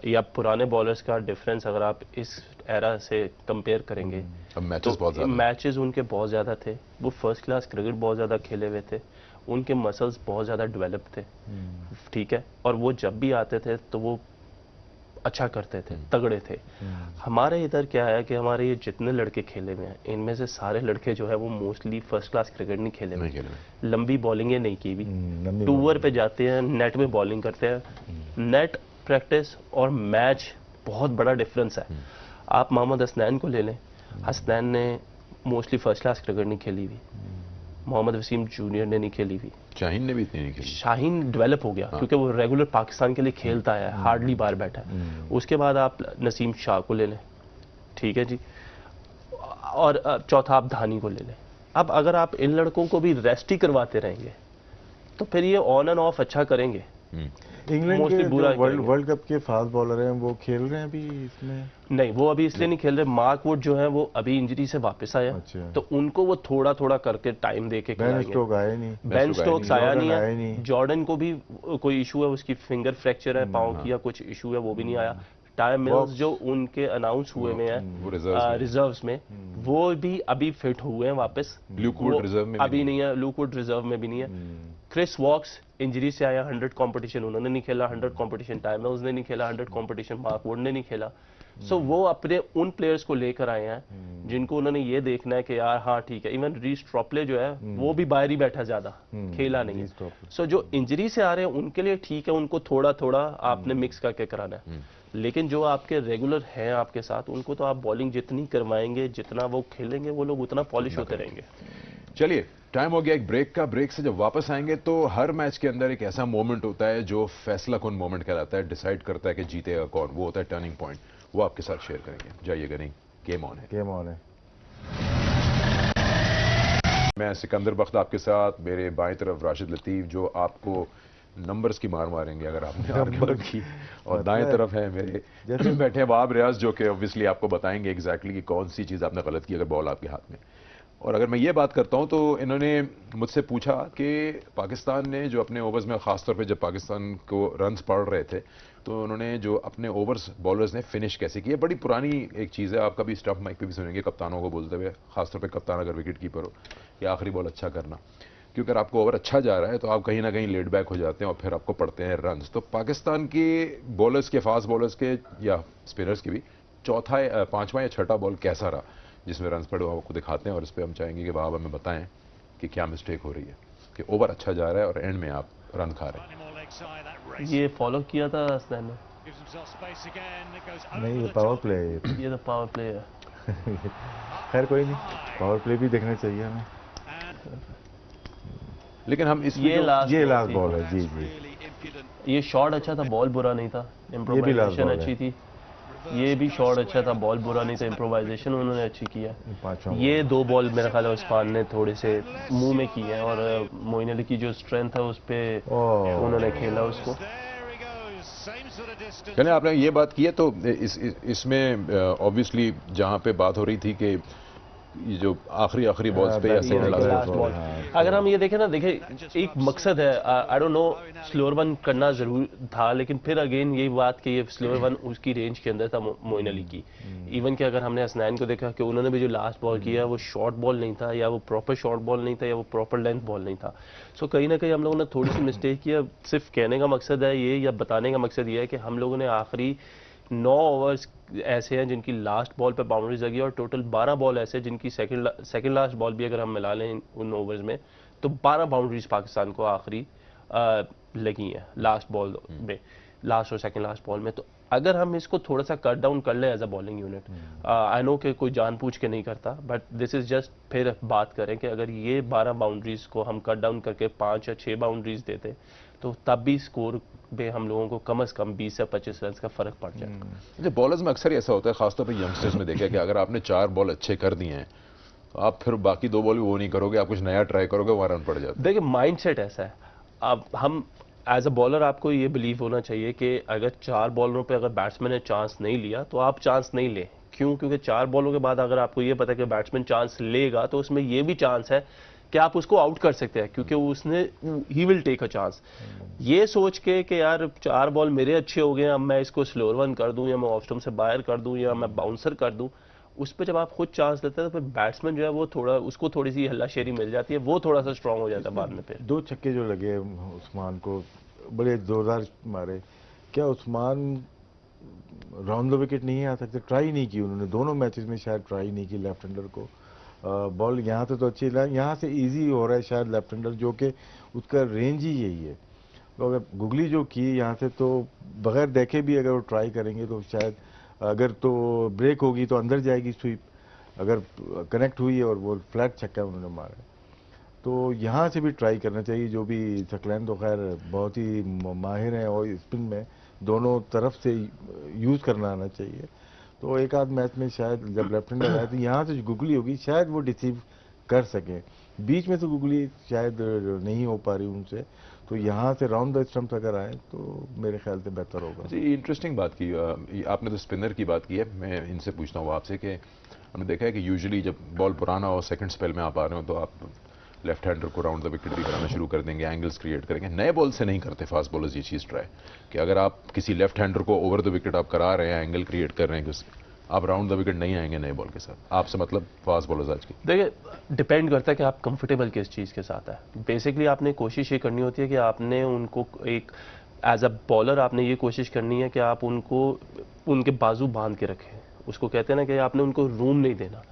या पुराने बॉलर्स का डिफरेंस अगर आप इस एरा से कंपेयर करेंगे, अब मैचेस तो बहुत ज़्यादा, मैचेस उनके बहुत ज़्यादा थे, वो फर्स्ट क्लास क्रिकेट बहुत ज़्यादा खेले हुए थे, उनके मसल्स बहुत ज़्यादा डेवलप थे, ठीक है, और वो जब भी आते थे तो वो अच्छा करते थे, तगड़े थे। हमारे इधर क्या है कि हमारे ये जितने लड़के खेले हुए हैं, इनमें से सारे लड़के जो है वो मोस्टली फर्स्ट क्लास क्रिकेट नहीं खेले हुए, लंबी बॉलिंग नहीं की हुई, टूवर पे जाते हैं, नेट में बॉलिंग करते हैं। नेट प्रैक्टिस और मैच बहुत बड़ा डिफरेंस है। आप मोहम्मद हसनैन को ले लें, हसनैन ने मोस्टली फर्स्ट क्लास क्रिकेट नहीं खेली हुई, मोहम्मद वसीम जूनियर ने नहीं खेली हुई, शाहीन ने भी इतनी नहीं खेली। शाहीन डेवलप हो गया क्योंकि वो रेगुलर पाकिस्तान के लिए खेलता है, हार्डली बाहर बैठा है। उसके बाद आप नसीम शाह को ले लें, ठीक है जी, और चौथा आप धानी को ले लें। अब अगर आप इन लड़कों को भी रेस्ट ही करवाते रहेंगे तो फिर ये ऑन एंड ऑफ अच्छा करेंगे। इंग्लैंड के वर्ल्ड कप के फास्ट बॉलर हैं वो खेल रहे हैं अभी इसमें? नहीं, वो अभी इसलिए नहीं खेल रहे, मार्क वुड जो है वो अभी इंजरी से वापस आया। अच्छा। तो उनको वो थोड़ा थोड़ा करके टाइम दे के बेन स्टोक्स आया नहीं, बेन स्टोक्स आया नहीं है, जॉर्डन को भी कोई इशू है, उसकी फिंगर फ्रैक्चर है पांव की या कुछ इशू है, वो भी नहीं आया। टाइम मिल्स जो उनके अनाउंस हुए में हैं रिजर्व्स में, वो भी अभी फिट हुए हैं वापस। ल्यूक वुड रिजर्व में अभी नहीं है, ल्यूक वुड रिजर्व में भी नहीं है। क्रिस वॉक्स इंजरी से आया, 100 कंपटीशन उन्होंने नहीं खेला, 100 कंपटीशन टाइम मिल्स ने नहीं खेला, 100 कंपटीशन मार्क वुड ने नहीं खेला। सो वो अपने उन प्लेयर्स को लेकर आए हैं जिनको उन्होंने ये देखना है कि यार हाँ ठीक है। इवन रीस ट्रॉपले जो है वो भी बाहर ही बैठा, ज्यादा खेला नहीं है। सो जो इंजरी से आ रहे हैं उनके लिए ठीक है, उनको थोड़ा थोड़ा आपने मिक्स करके कराना है। लेकिन जो आपके रेगुलर हैं आपके साथ, उनको तो आप बॉलिंग जितनी करवाएंगे, जितना वो खेलेंगे, वो लोग उतना पॉलिश होते रहेंगे। चलिए टाइम हो गया एक ब्रेक का। ब्रेक से जब वापस आएंगे तो हर मैच के अंदर एक ऐसा मोमेंट होता है जो फैसला कौन मोमेंट कहलाता है, डिसाइड करता है कि जीतेगा कौन, वो होता है टर्निंग पॉइंट। वो आपके साथ शेयर करेंगे, जाइएगा नहीं, गेम ऑन है। गेम ऑन है। मैं सिकंदर बख्त आपके साथ, मेरे बाएं तरफ राशिद लतीफ जो आपको नंबर्स की मार मारेंगे अगर आपने आर्ग्यूमेंट की, और दाएं तरफ है मेरे जैसे बैठे वहाब रियाज जो कि ऑब्वियसली आपको बताएंगे एग्जैक्टली कि कौन सी चीज़ आपने गलत की अगर बॉल आपके हाथ में। और अगर मैं ये बात करता हूं तो इन्होंने मुझसे पूछा कि पाकिस्तान ने जो अपने ओवर्स में, ख़ासतौर पे जब पाकिस्तान को रन्स पड़ रहे थे, तो उन्होंने जो अपने ओवर्स बॉलर्स ने फिनिश कैसे किए। बड़ी पुरानी एक चीज़ है, आप कभी स्टंप माइक पे भी सुनेंगे कप्तानों को बोलते हुए, खासतौर पे कप्तान अगर विकेट कीपर हो, कि आखिरी बॉल अच्छा करना, क्योंकि अगर आपको ओवर अच्छा जा रहा है तो आप कहीं ना कहीं लेट बैक हो जाते हैं और फिर आपको पड़ते हैं रन्स। तो पाकिस्तान के बॉलर्स के, फास्ट बॉलर्स के या स्पिनर्स के भी चौथा, पाँचवा या छठा बॉल कैसा रहा जिसमें रन्स पड़े, वो आपको दिखाते हैं और इस पर हम चाहेंगे कि वहाब हमें बताएं कि क्या मिस्टेक हो रही है कि ओवर अच्छा जा रहा है और एंड में आप रन खा रहे हैं। ये फॉलो किया था हसनैन ने? नहीं, ये पावर प्ले है। ये तो पावर प्ले है। खैर कोई नहीं, पावर प्ले भी देखना चाहिए हमें। लेकिन हम इसमें ये लास्ट बॉल है। जी जी, ये शॉट अच्छा था, बॉल बुरा नहीं था, इम्प्रोवाइजेशन ball अच्छी थी। ये भी शॉट अच्छा था, बॉल बुरा नहीं था, इम्प्रोवाइजेशन उन्होंने अच्छी किया। पांचवा ये 2 बॉल मेरे ख्याल है उस्मान ने थोड़े से मुंह में किए हैं, और मोइन अली की जो स्ट्रेंथ है उस पे उन्होंने खेला उसको। चलिए, आपने ये बात की है तो इसमें ऑब्वियसली जहां पे बात हो रही थी कि ये जो आखिरी बॉल्स पे या सेकंड लास्ट लास्ट बॉल, अगर हम ये देखें ना, देखें एक मकसद है, I don't know, slower one करना जरूर था, लेकिन फिर अगेन यही बात कि ये स्लोअर वन उसकी रेंज के अंदर था मोइन अली की। इवन कि अगर हमने हसनैन को देखा कि उन्होंने भी जो लास्ट बॉल किया वो शॉर्ट बॉल नहीं था, या वो प्रॉपर शॉर्ट बॉल नहीं था, या वो प्रॉपर लेंथ बॉल नहीं था। सो कहीं ना कहीं हम लोगों ने थोड़ी सी मिस्टेक किया। सिर्फ कहने का मकसद है ये, या बताने का मकसद ये है कि हम लोगों ने आखिरी 9 ओवर्स ऐसे हैं जिनकी लास्ट बॉल पे बाउंड्रीज लगी, और टोटल 12 बॉल ऐसे हैं जिनकी सेकंड लास्ट बॉल भी अगर हम मिला लें उन ओवर्स में, तो 12 बाउंड्रीज पाकिस्तान को आखिरी लगी हैं लास्ट बॉल में, लास्ट और सेकंड लास्ट बॉल में। तो अगर हम इसको थोड़ा सा कट डाउन कर ले as a bowling unit, I know कि कोई जानबूझ के नहीं करता, बट दिस इज जस्ट, फिर बात करें कि अगर ये 12 बाउंड्रीज को हम कट डाउन करके 5 या 6 बाउंड्रीज देते, तो तब भी स्कोर पे हम लोगों को कम से कम 20 से 25 रन का फर्क पड़ जाए। बॉलर्स में अक्सर ऐसा होता है, खासतौर पर यंगस्टर्स में देखा कि अगर आपने 4 बॉल अच्छे कर दिए हैं तो आप फिर बाकी 2 बॉल भी वो नहीं करोगे, आप कुछ नया ट्राई करोगे, वहां रन पड़ जाते हैं। देखिए माइंडसेट ऐसा है, अब हम एज अ बॉलर आपको ये बिलीव होना चाहिए कि अगर 4 बॉलरों पे अगर बैट्समैन ने चांस नहीं लिया तो आप चांस नहीं लें। क्यों? क्योंकि 4 बॉलों के बाद अगर आपको ये पता है कि बैट्समैन चांस लेगा, तो उसमें ये भी चांस है कि आप उसको आउट कर सकते हैं, क्योंकि उसने he will take a chance. ये सोच के कि यार 4 बॉल मेरे अच्छे हो गए, अब मैं इसको स्लोअर वन कर दूं, या मैं ऑफ स्टंप से बाहर कर दूं, या मैं बाउंसर कर दूं, उस पर जब आप खुद चांस लेते हैं तो फिर बैट्समैन जो है वो थोड़ा, उसको थोड़ी सी हल्लाशेरी मिल जाती है, वो थोड़ा सा स्ट्रांग हो जाता है बाद में। फिर 2 छक्के जो लगे उस्मान को, बड़े जोरदार मारे। क्या उस्मान राउंड द विकेट नहीं आ सकते? ट्राई नहीं की उन्होंने, दोनों मैचेस में शायद ट्राई नहीं की लेफ्ट हैंडर को। बॉल यहाँ से तो अच्छी लगी, यहाँ से इजी हो रहा है शायद लेफ्ट हैंडर, जो कि उसका रेंज ही यही है। तो अगर गुगली जो की यहाँ से, तो बगैर देखे भी अगर वो ट्राई करेंगे तो शायद, अगर तो ब्रेक होगी तो अंदर जाएगी स्वीप, अगर कनेक्ट हुई है और वो फ्लैट छक्का उन्होंने मारा। तो यहाँ से भी ट्राई करना चाहिए। जो भी सकलैन तो खैर बहुत ही माहिर हैं, और स्पिन में दोनों तरफ से यूज़ करना आना चाहिए। तो एक आध मैच में शायद जब लेफ्ट हैंडर आए तो यहाँ से जो गुगली होगी शायद वो डिसीव कर सकें। बीच में से गुगली शायद नहीं हो पा रही उनसे, तो यहाँ से राउंड द स्टंप अगर आए तो मेरे ख्याल से बेहतर होगा। जी, इंटरेस्टिंग बात की आपने, तो स्पिनर की बात की है। मैं इनसे पूछता हूँ आपसे कि हमने देखा है कि यूजुअली जब बॉल पुराना और सेकंड स्पेल में आप आ रहे हो तो आप लेफ्ट हैंडर को राउंड द विकेट भी कराना शुरू कर देंगे, एंगल्स क्रिएट करेंगे। नए बॉल से नहीं करते फास्ट बॉलर्स ये चीज़ ट्राई, कि अगर आप किसी लेफ्ट हैंडर को ओवर द विकेट आप करा रहे हैं, एंगल क्रिएट कर रहे हैं, आप राउंड द विकेट नहीं आएंगे नए बॉल के साथ। आपसे मतलब फास्ट बॉलर्स आज की। देखिए, डिपेंड करता है कि आप कंफर्टेबल किस चीज़ के साथ है। बेसिकली आपने कोशिश ये करनी होती है कि आपने उनको एक, एज अ बॉलर आपने ये कोशिश करनी है कि आप उनको उनके बाजू बांध के रखें। उसको कहते हैं ना कि आपने उनको रूम नहीं देना,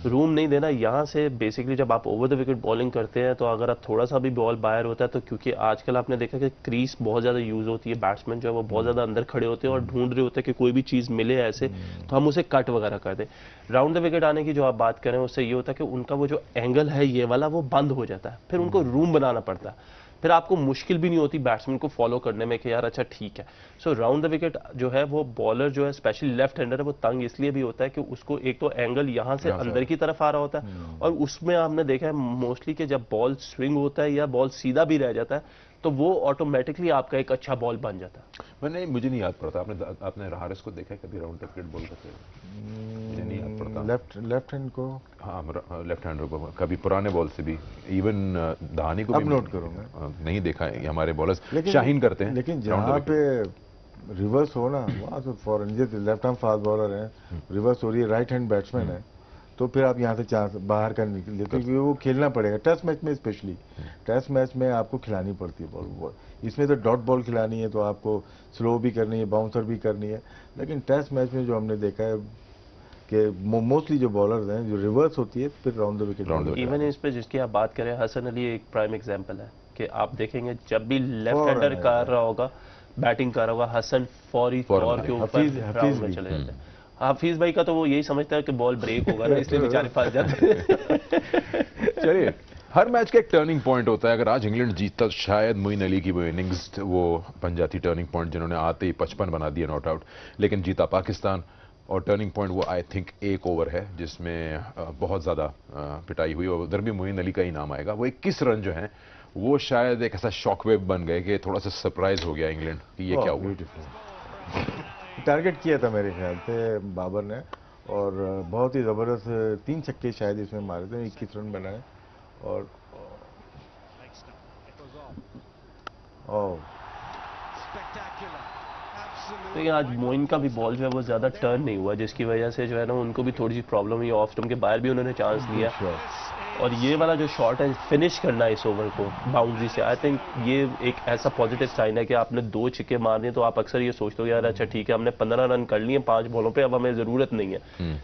रूम नहीं देना। यहाँ से बेसिकली जब आप ओवर द विकेट बॉलिंग करते हैं, तो अगर आप थोड़ा सा भी बॉल बाहर होता है, तो क्योंकि आजकल आपने देखा कि क्रीज बहुत ज़्यादा यूज़ होती है, बैट्समैन जो है वो बहुत ज़्यादा अंदर खड़े होते हैं और ढूंढ रहे होते हैं कि कोई भी चीज़ मिले ऐसे, तो हम उसे कट वगैरह कर दें। राउंड द विकेट आने की जो आप बात करें, उससे ये होता है कि उनका वो जो एंगल है ये वाला, वो बंद हो जाता है, फिर उनको रूम बनाना पड़ता है। फिर आपको मुश्किल भी नहीं होती बैट्समैन को फॉलो करने में कि यार अच्छा ठीक है। सो राउंड द विकेट जो है वो बॉलर जो है, स्पेशली लेफ्ट हैंडर है, वो तंग इसलिए भी होता है कि उसको एक तो एंगल यहाँ से अंदर की तरफ आ रहा होता है, और उसमें आपने देखा है मोस्टली कि जब बॉल स्विंग होता है या बॉल सीधा भी रह जाता है, तो वो ऑटोमेटिकली आपका एक अच्छा बॉल बन जाता है। मैंने, मुझे नहीं याद पड़ता, आपने हारिस को देखा है कभी राउंड द विकेट बॉल करते हुए? मुझे नहीं याद पड़ता। लेफ्ट हैंड को, हाँ, लेफ्ट हैंडर को कभी पुराने बॉल से भी, इवन धानी को अब भी नोट करूंगा, नहीं देखा है। हमारे बॉलर्स शाहीन करते हैं, लेकिन जहाँ पे रिवर्स हो ना, वहाँ तो फॉरन, जैसे लेफ्ट हैंड फास्ट बॉलर है, रिवर्स हो रही है, राइट हैंड बैट्समैन है, तो फिर आप यहाँ से चांस बाहर का निकल, क्योंकि वो खेलना पड़ेगा टेस्ट मैच में। स्पेशली टेस्ट मैच में आपको खिलानी पड़ती है बॉल। इसमें तो डॉट बॉल खिलानी है, तो आपको स्लो भी करनी है, बाउंसर भी करनी है। लेकिन टेस्ट मैच में जो हमने देखा है कि मोस्टली जो बॉलर्स हैं जो रिवर्स होती है, फिर राउंड द विकेट। इवन इस पे जिसकी आप बात करें, हसन अली एक प्राइम एग्जांपल है कि आप देखेंगे जब भी लेफ्ट हैंडर कर रहा होगा, बैटिंग कर रहा होगा, हसन फौरी तौर के ऊपर ग्राउंड में चले जाते हैं। हाफिज भाई का तो वो यही समझता है कि बॉल ब्रेक होगा ना, इसलिए बेचारे फंस जाते हैं। चलिए, हर मैच का एक टर्निंग पॉइंट होता है। अगर आज इंग्लैंड जीतता तो शायद मोइन अली की वो इनिंग्स वो बन जाती टर्निंग पॉइंट, जिन्होंने आते ही 55 बना दिया नॉट आउट। लेकिन जीता पाकिस्तान, और टर्निंग पॉइंट वो आई थिंक एक ओवर है जिसमें बहुत ज़्यादा पिटाई हुई, और उधर भी मोइन अली का ही नाम आएगा। वो 21 रन जो हैं वो शायद एक ऐसा शॉकवेव बन गए कि थोड़ा सा सरप्राइज हो गया इंग्लैंड कि ये क्या हुआ। टारगेट किया था मेरे ख्याल से बाबर ने, और बहुत ही ज़बरदस्त 3 छक्के शायद इसमें मारे थे, 21 रन बनाए। और देखिए आज मोइन का भी बॉल जो है वो ज़्यादा टर्न नहीं हुआ, जिसकी वजह से जो है ना उनको भी थोड़ी सी प्रॉब्लम हुई। ऑफ स्टंप के बाहर भी उन्होंने चांस लिया, और ये वाला जो शॉट है फिनिश करना है इस ओवर को बाउंड्री से, आई थिंक ये एक ऐसा पॉजिटिव साइन है कि आपने 2 छक्के मार दिए तो आप अक्सर ये सोचते हो यार अच्छा ठीक है हमने 15 रन कर लिए 5 बॉलों पे, अब हमें ज़रूरत नहीं है।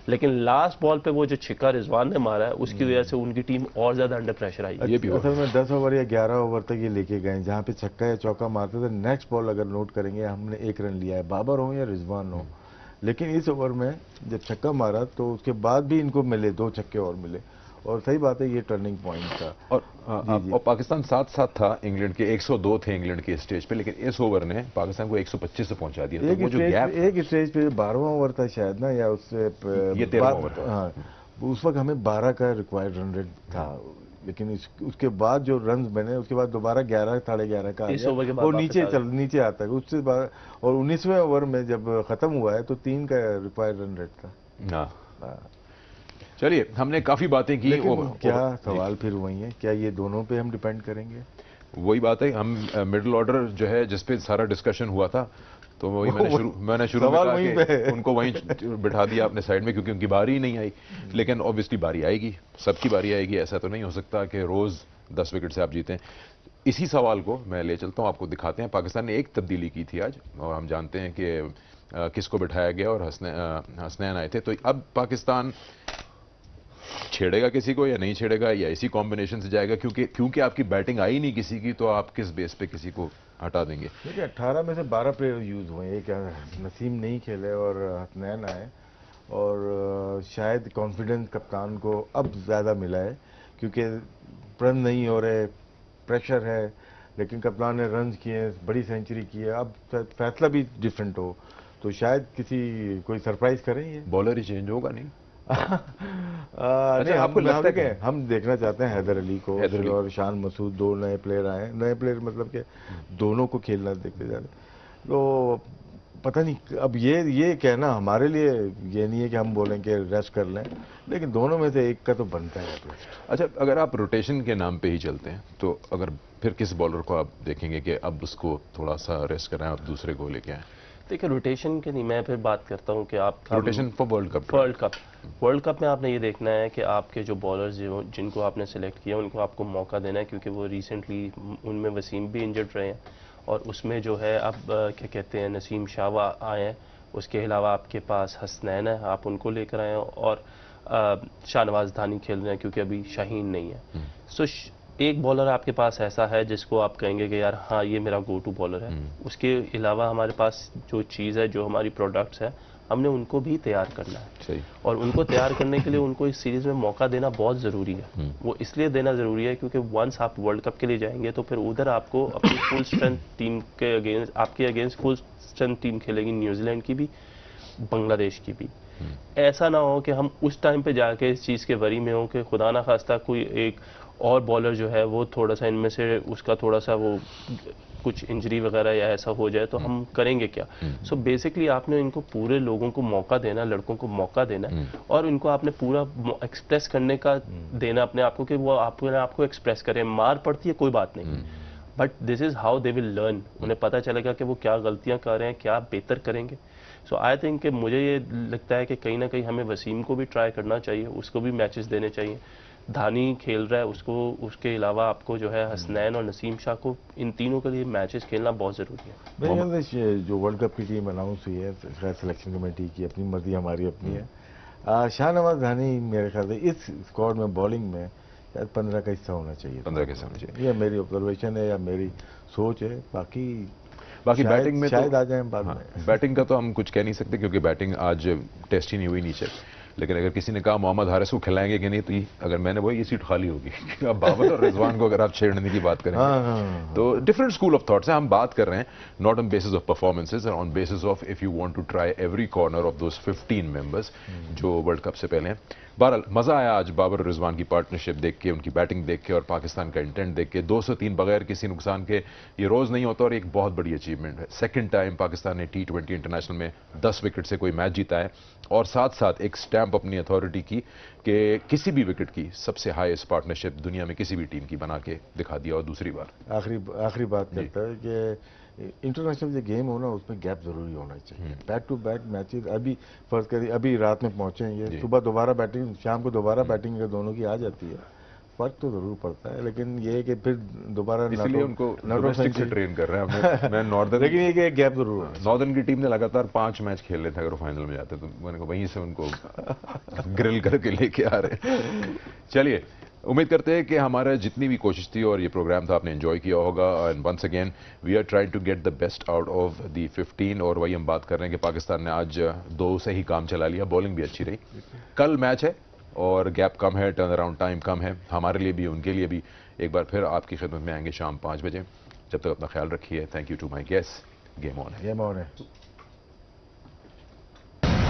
लेकिन लास्ट बॉल पे वो जो छक्का रिजवान ने मारा है उसकी वजह से उनकी टीम और ज़्यादा अंडर प्रेशर आई। ये भी असल में 10 ओवर या 11 ओवर तक ये लेके गए, जहाँ पे छक्का या चौका मारते थे नेक्स्ट बॉल अगर नोट करेंगे हमने 1 रन लिया है, बाबर हो या रिजवान हो। लेकिन इस ओवर में जब छक्का मारा तो उसके बाद भी इनको मिले 2 छक्के और मिले, और सही बात है ये टर्निंग पॉइंट था। और पाकिस्तान साथ साथ था इंग्लैंड के, 102 थे इंग्लैंड के स्टेज पे, लेकिन इस ओवर ने पाकिस्तान को 125 से पहुंचा दिया। तो वो जो गैप एक स्टेज पे 12वां ओवर था शायद ना, या उससे ये 13वां ओवर था। हाँ, उस वक्त हमें 12 का रिक्वायर्ड रन रेट था, लेकिन उसके बाद जो रन बने उसके बाद दोबारा 11 साढ़े 11 का और नीचे आता है उससे बाद, और 19वें ओवर में जब खत्म हुआ है तो 3 का रिक्वायर्ड रन रेट था। चलिए, हमने काफी बातें की। क्या सवाल फिर वही है, क्या ये दोनों पे हम डिपेंड करेंगे? वही बात है, हम मिडिल ऑर्डर जो है जिस पे सारा डिस्कशन हुआ था, तो वही मैंने शुरू में कहा कि उनको वहीं बिठा दिया अपने साइड में, क्योंकि उनकी बारी ही नहीं आई। लेकिन ऑब्वियसली बारी आएगी, सबकी बारी आएगी। ऐसा तो नहीं हो सकता कि रोज 10 विकेट से आप जीतें। इसी सवाल को मैं ले चलता हूँ, आपको दिखाते हैं। पाकिस्तान ने एक तब्दीली की थी आज, और हम जानते हैं कि किसको बिठाया गया, और हसनैन आए थे। तो अब पाकिस्तान छेड़ेगा किसी को या नहीं छेड़ेगा, या इसी कॉम्बिनेशन से जाएगा? क्योंकि आपकी बैटिंग आई नहीं किसी की, तो आप किस बेस पे किसी को हटा देंगे? देखिए 18 में से 12 प्लेयर यूज हुए, एक नसीम नहीं खेले और हसनैन आए, और शायद कॉन्फिडेंस कप्तान को अब ज़्यादा मिला है क्योंकि रन नहीं हो रहे, प्रेशर है, लेकिन कप्तान ने रन किए, बड़ी सेंचुरी की है, अब फैसला भी डिफरेंट हो, तो शायद कोई सरप्राइज करें। ये बॉलर ही चेंज होगा नहीं? नहीं, आपको लगता है हम देखना चाहते हैं हैदर अली को और शान मसूद, 2 नए प्लेयर आए, नए प्लेयर मतलब कि दोनों को खेलना देखते जा रहे। तो पता नहीं, अब ये कहना हमारे लिए ये नहीं है कि हम बोलें कि रेस्ट कर लें, लेकिन दोनों में से एक का तो बनता है। अच्छा, अगर आप रोटेशन के नाम पे ही चलते हैं तो अगर फिर किस बॉलर को आप देखेंगे कि अब उसको थोड़ा सा रेस्ट कराएं और दूसरे को लेके आए? देखिए रोटेशन के नहीं, मैं फिर बात करता हूँ कि आप रोटेशन फॉर वर्ल्ड कप में आपने ये देखना है कि आपके जो बॉलर्स जिनको आपने सेलेक्ट किया उनको आपको मौका देना है, क्योंकि वो रिसेंटली उनमें वसीम भी इंजर्ड रहे हैं, और उसमें जो है अब क्या कहते हैं नसीम शाह आए हैं, उसके अलावा आपके पास हसनैन है, आप उनको लेकर आए हैं, और शाहनवाज धानी खेल रहे हैं क्योंकि अभी शाहीन नहीं है। सो एक बॉलर आपके पास ऐसा है जिसको आप कहेंगे कि यार हाँ ये मेरा गो टू बॉलर है। उसके अलावा हमारे पास जो चीज़ है, जो हमारी प्रोडक्ट्स है, हमने उनको भी तैयार करना है। सही। और उनको तैयार करने के लिए उनको इस सीरीज़ में मौका देना बहुत ज़रूरी है। वो इसलिए देना ज़रूरी है क्योंकि वंस आप वर्ल्ड कप के लिए जाएंगे तो फिर उधर आपको अपनी फुल स्ट्रेंथ टीम के अगेंस्ट, आपके अगेंस्ट फुल स्ट्रेंथ टीम खेलेगी, न्यूजीलैंड की भी, बांग्लादेश की भी। ऐसा ना हो कि हम उस टाइम पे जाके इस चीज़ के वरी में हो कि खुदा ना खास्ता कोई एक और बॉलर जो है वो थोड़ा सा इनमें से उसका थोड़ा सा वो कुछ इंजरी वगैरह या ऐसा हो जाए तो हम करेंगे क्या। सो बेसिकली आपने इनको पूरे लोगों को मौका देना, लड़कों को मौका देना, और इनको आपने पूरा एक्सप्रेस करने का देना अपने आप को कि वो अपने आप को एक्सप्रेस करें। मार पड़ती है कोई बात नहीं, but this is how they will learn. उन्हें पता चलेगा कि वो क्या गलतियाँ कर रहे हैं, क्या बेहतर करेंगे। सो आई थिंक कि मुझे ये लगता है कि कहीं ना कहीं हमें वसीम को भी ट्राई करना चाहिए, उसको भी मैचेस देने चाहिए। धानी खेल रहा है उसको, उसके अलावा आपको जो है हसनैन और नसीम शाह को, इन तीनों के लिए मैचेस खेलना बहुत ज़रूरी है। मेरे ख्याल से जो वर्ल्ड कप की टीम अनाउंस हुई है सिलेक्शन कमेटी की, अपनी मर्जी हमारी अपनी है। शाहनवाज धानी मेरे ख्याल से इस स्क्वाड में बॉलिंग में शायद 15 का हिस्सा होना चाहिए। 15 के होना चाहिए। ये मेरी ऑब्जर्वेशन है या मेरी सोच है, बाकी बैटिंग में शायद तो आ जाए बाद हाँ, में। बैटिंग का तो हम कुछ कह नहीं सकते क्योंकि बैटिंग आज टेस्ट ही नहीं हुई नीचे। लेकिन अगर किसी ने कहा मोहम्मद हारिस को खिलाएंगे कि नहीं, तो अगर मैंने वो ये सीट खाली होगी। अब बाबर और रिजवान को अगर आप छेड़ने की बात करेंगे हाँ। तो डिफरेंट स्कूल ऑफ थॉट्स है। हम बात कर रहे हैं not on basis of performances, on basis of if you want to try every corner of those 15 members जो वर्ल्ड कप से पहले हैं। बहरहाल मजा आया आज बाबर और रिजवान की पार्टनरशिप देख के, उनकी बैटिंग देख के और पाकिस्तान का इंटेंट देख के। 203 बगैर किसी नुकसान के ये रोज नहीं होता और एक बहुत बड़ी अचीवमेंट है। सेकंड टाइम पाकिस्तान ने T20 इंटरनेशनल में 10 विकेट से कोई मैच जीता है और साथ साथ एक स्टैंप अपनी अथॉरिटी की कि किसी भी विकेट की सबसे हाईएस्ट पार्टनरशिप दुनिया में किसी भी टीम की बना के दिखा दिया। और दूसरी बार आखिरी बात करता है कि इंटरनेशनल जो गेम हो ना, उसमें गैप जरूरी होना चाहिए। बैक टू बैक मैचेस, अभी फर्ज करिए अभी रात में पहुंचे हैं ये, सुबह दोबारा बैटिंग, शाम को दोबारा बैटिंग अगर दोनों की आ जाती है, फर्क तो जरूर पड़ता है। लेकिन ये है कि फिर दोबारा इसलिए उनको डोमेस्टिक से ट्रेन कर रहे हैं। मैं नॉर्दर्न लेकिन ये कि गैप जरूर है। नॉर्दर्न की टीम ने लगातार 5 मैच खेल रहे थे, अगर फाइनल में जाते तो मैंने कहा वहीं से उनको ग्रिल करके लेके आ रहे। चलिए, उम्मीद करते हैं कि हमारा जितनी भी कोशिश थी और ये प्रोग्राम था आपने एंजॉय किया होगा। And once again we are trying to get the best out of the 15। और वही हम बात कर रहे हैं कि पाकिस्तान ने आज 2 से ही काम चला लिया, बॉलिंग भी अच्छी रही। कल मैच है और गैप कम है, टर्न अराउंड टाइम कम है, हमारे लिए भी उनके लिए भी। एक बार फिर आपकी खिदमत में आएंगे शाम 5 बजे। जब तक अपना ख्याल रखिए। Thank you to my guest. Game on है।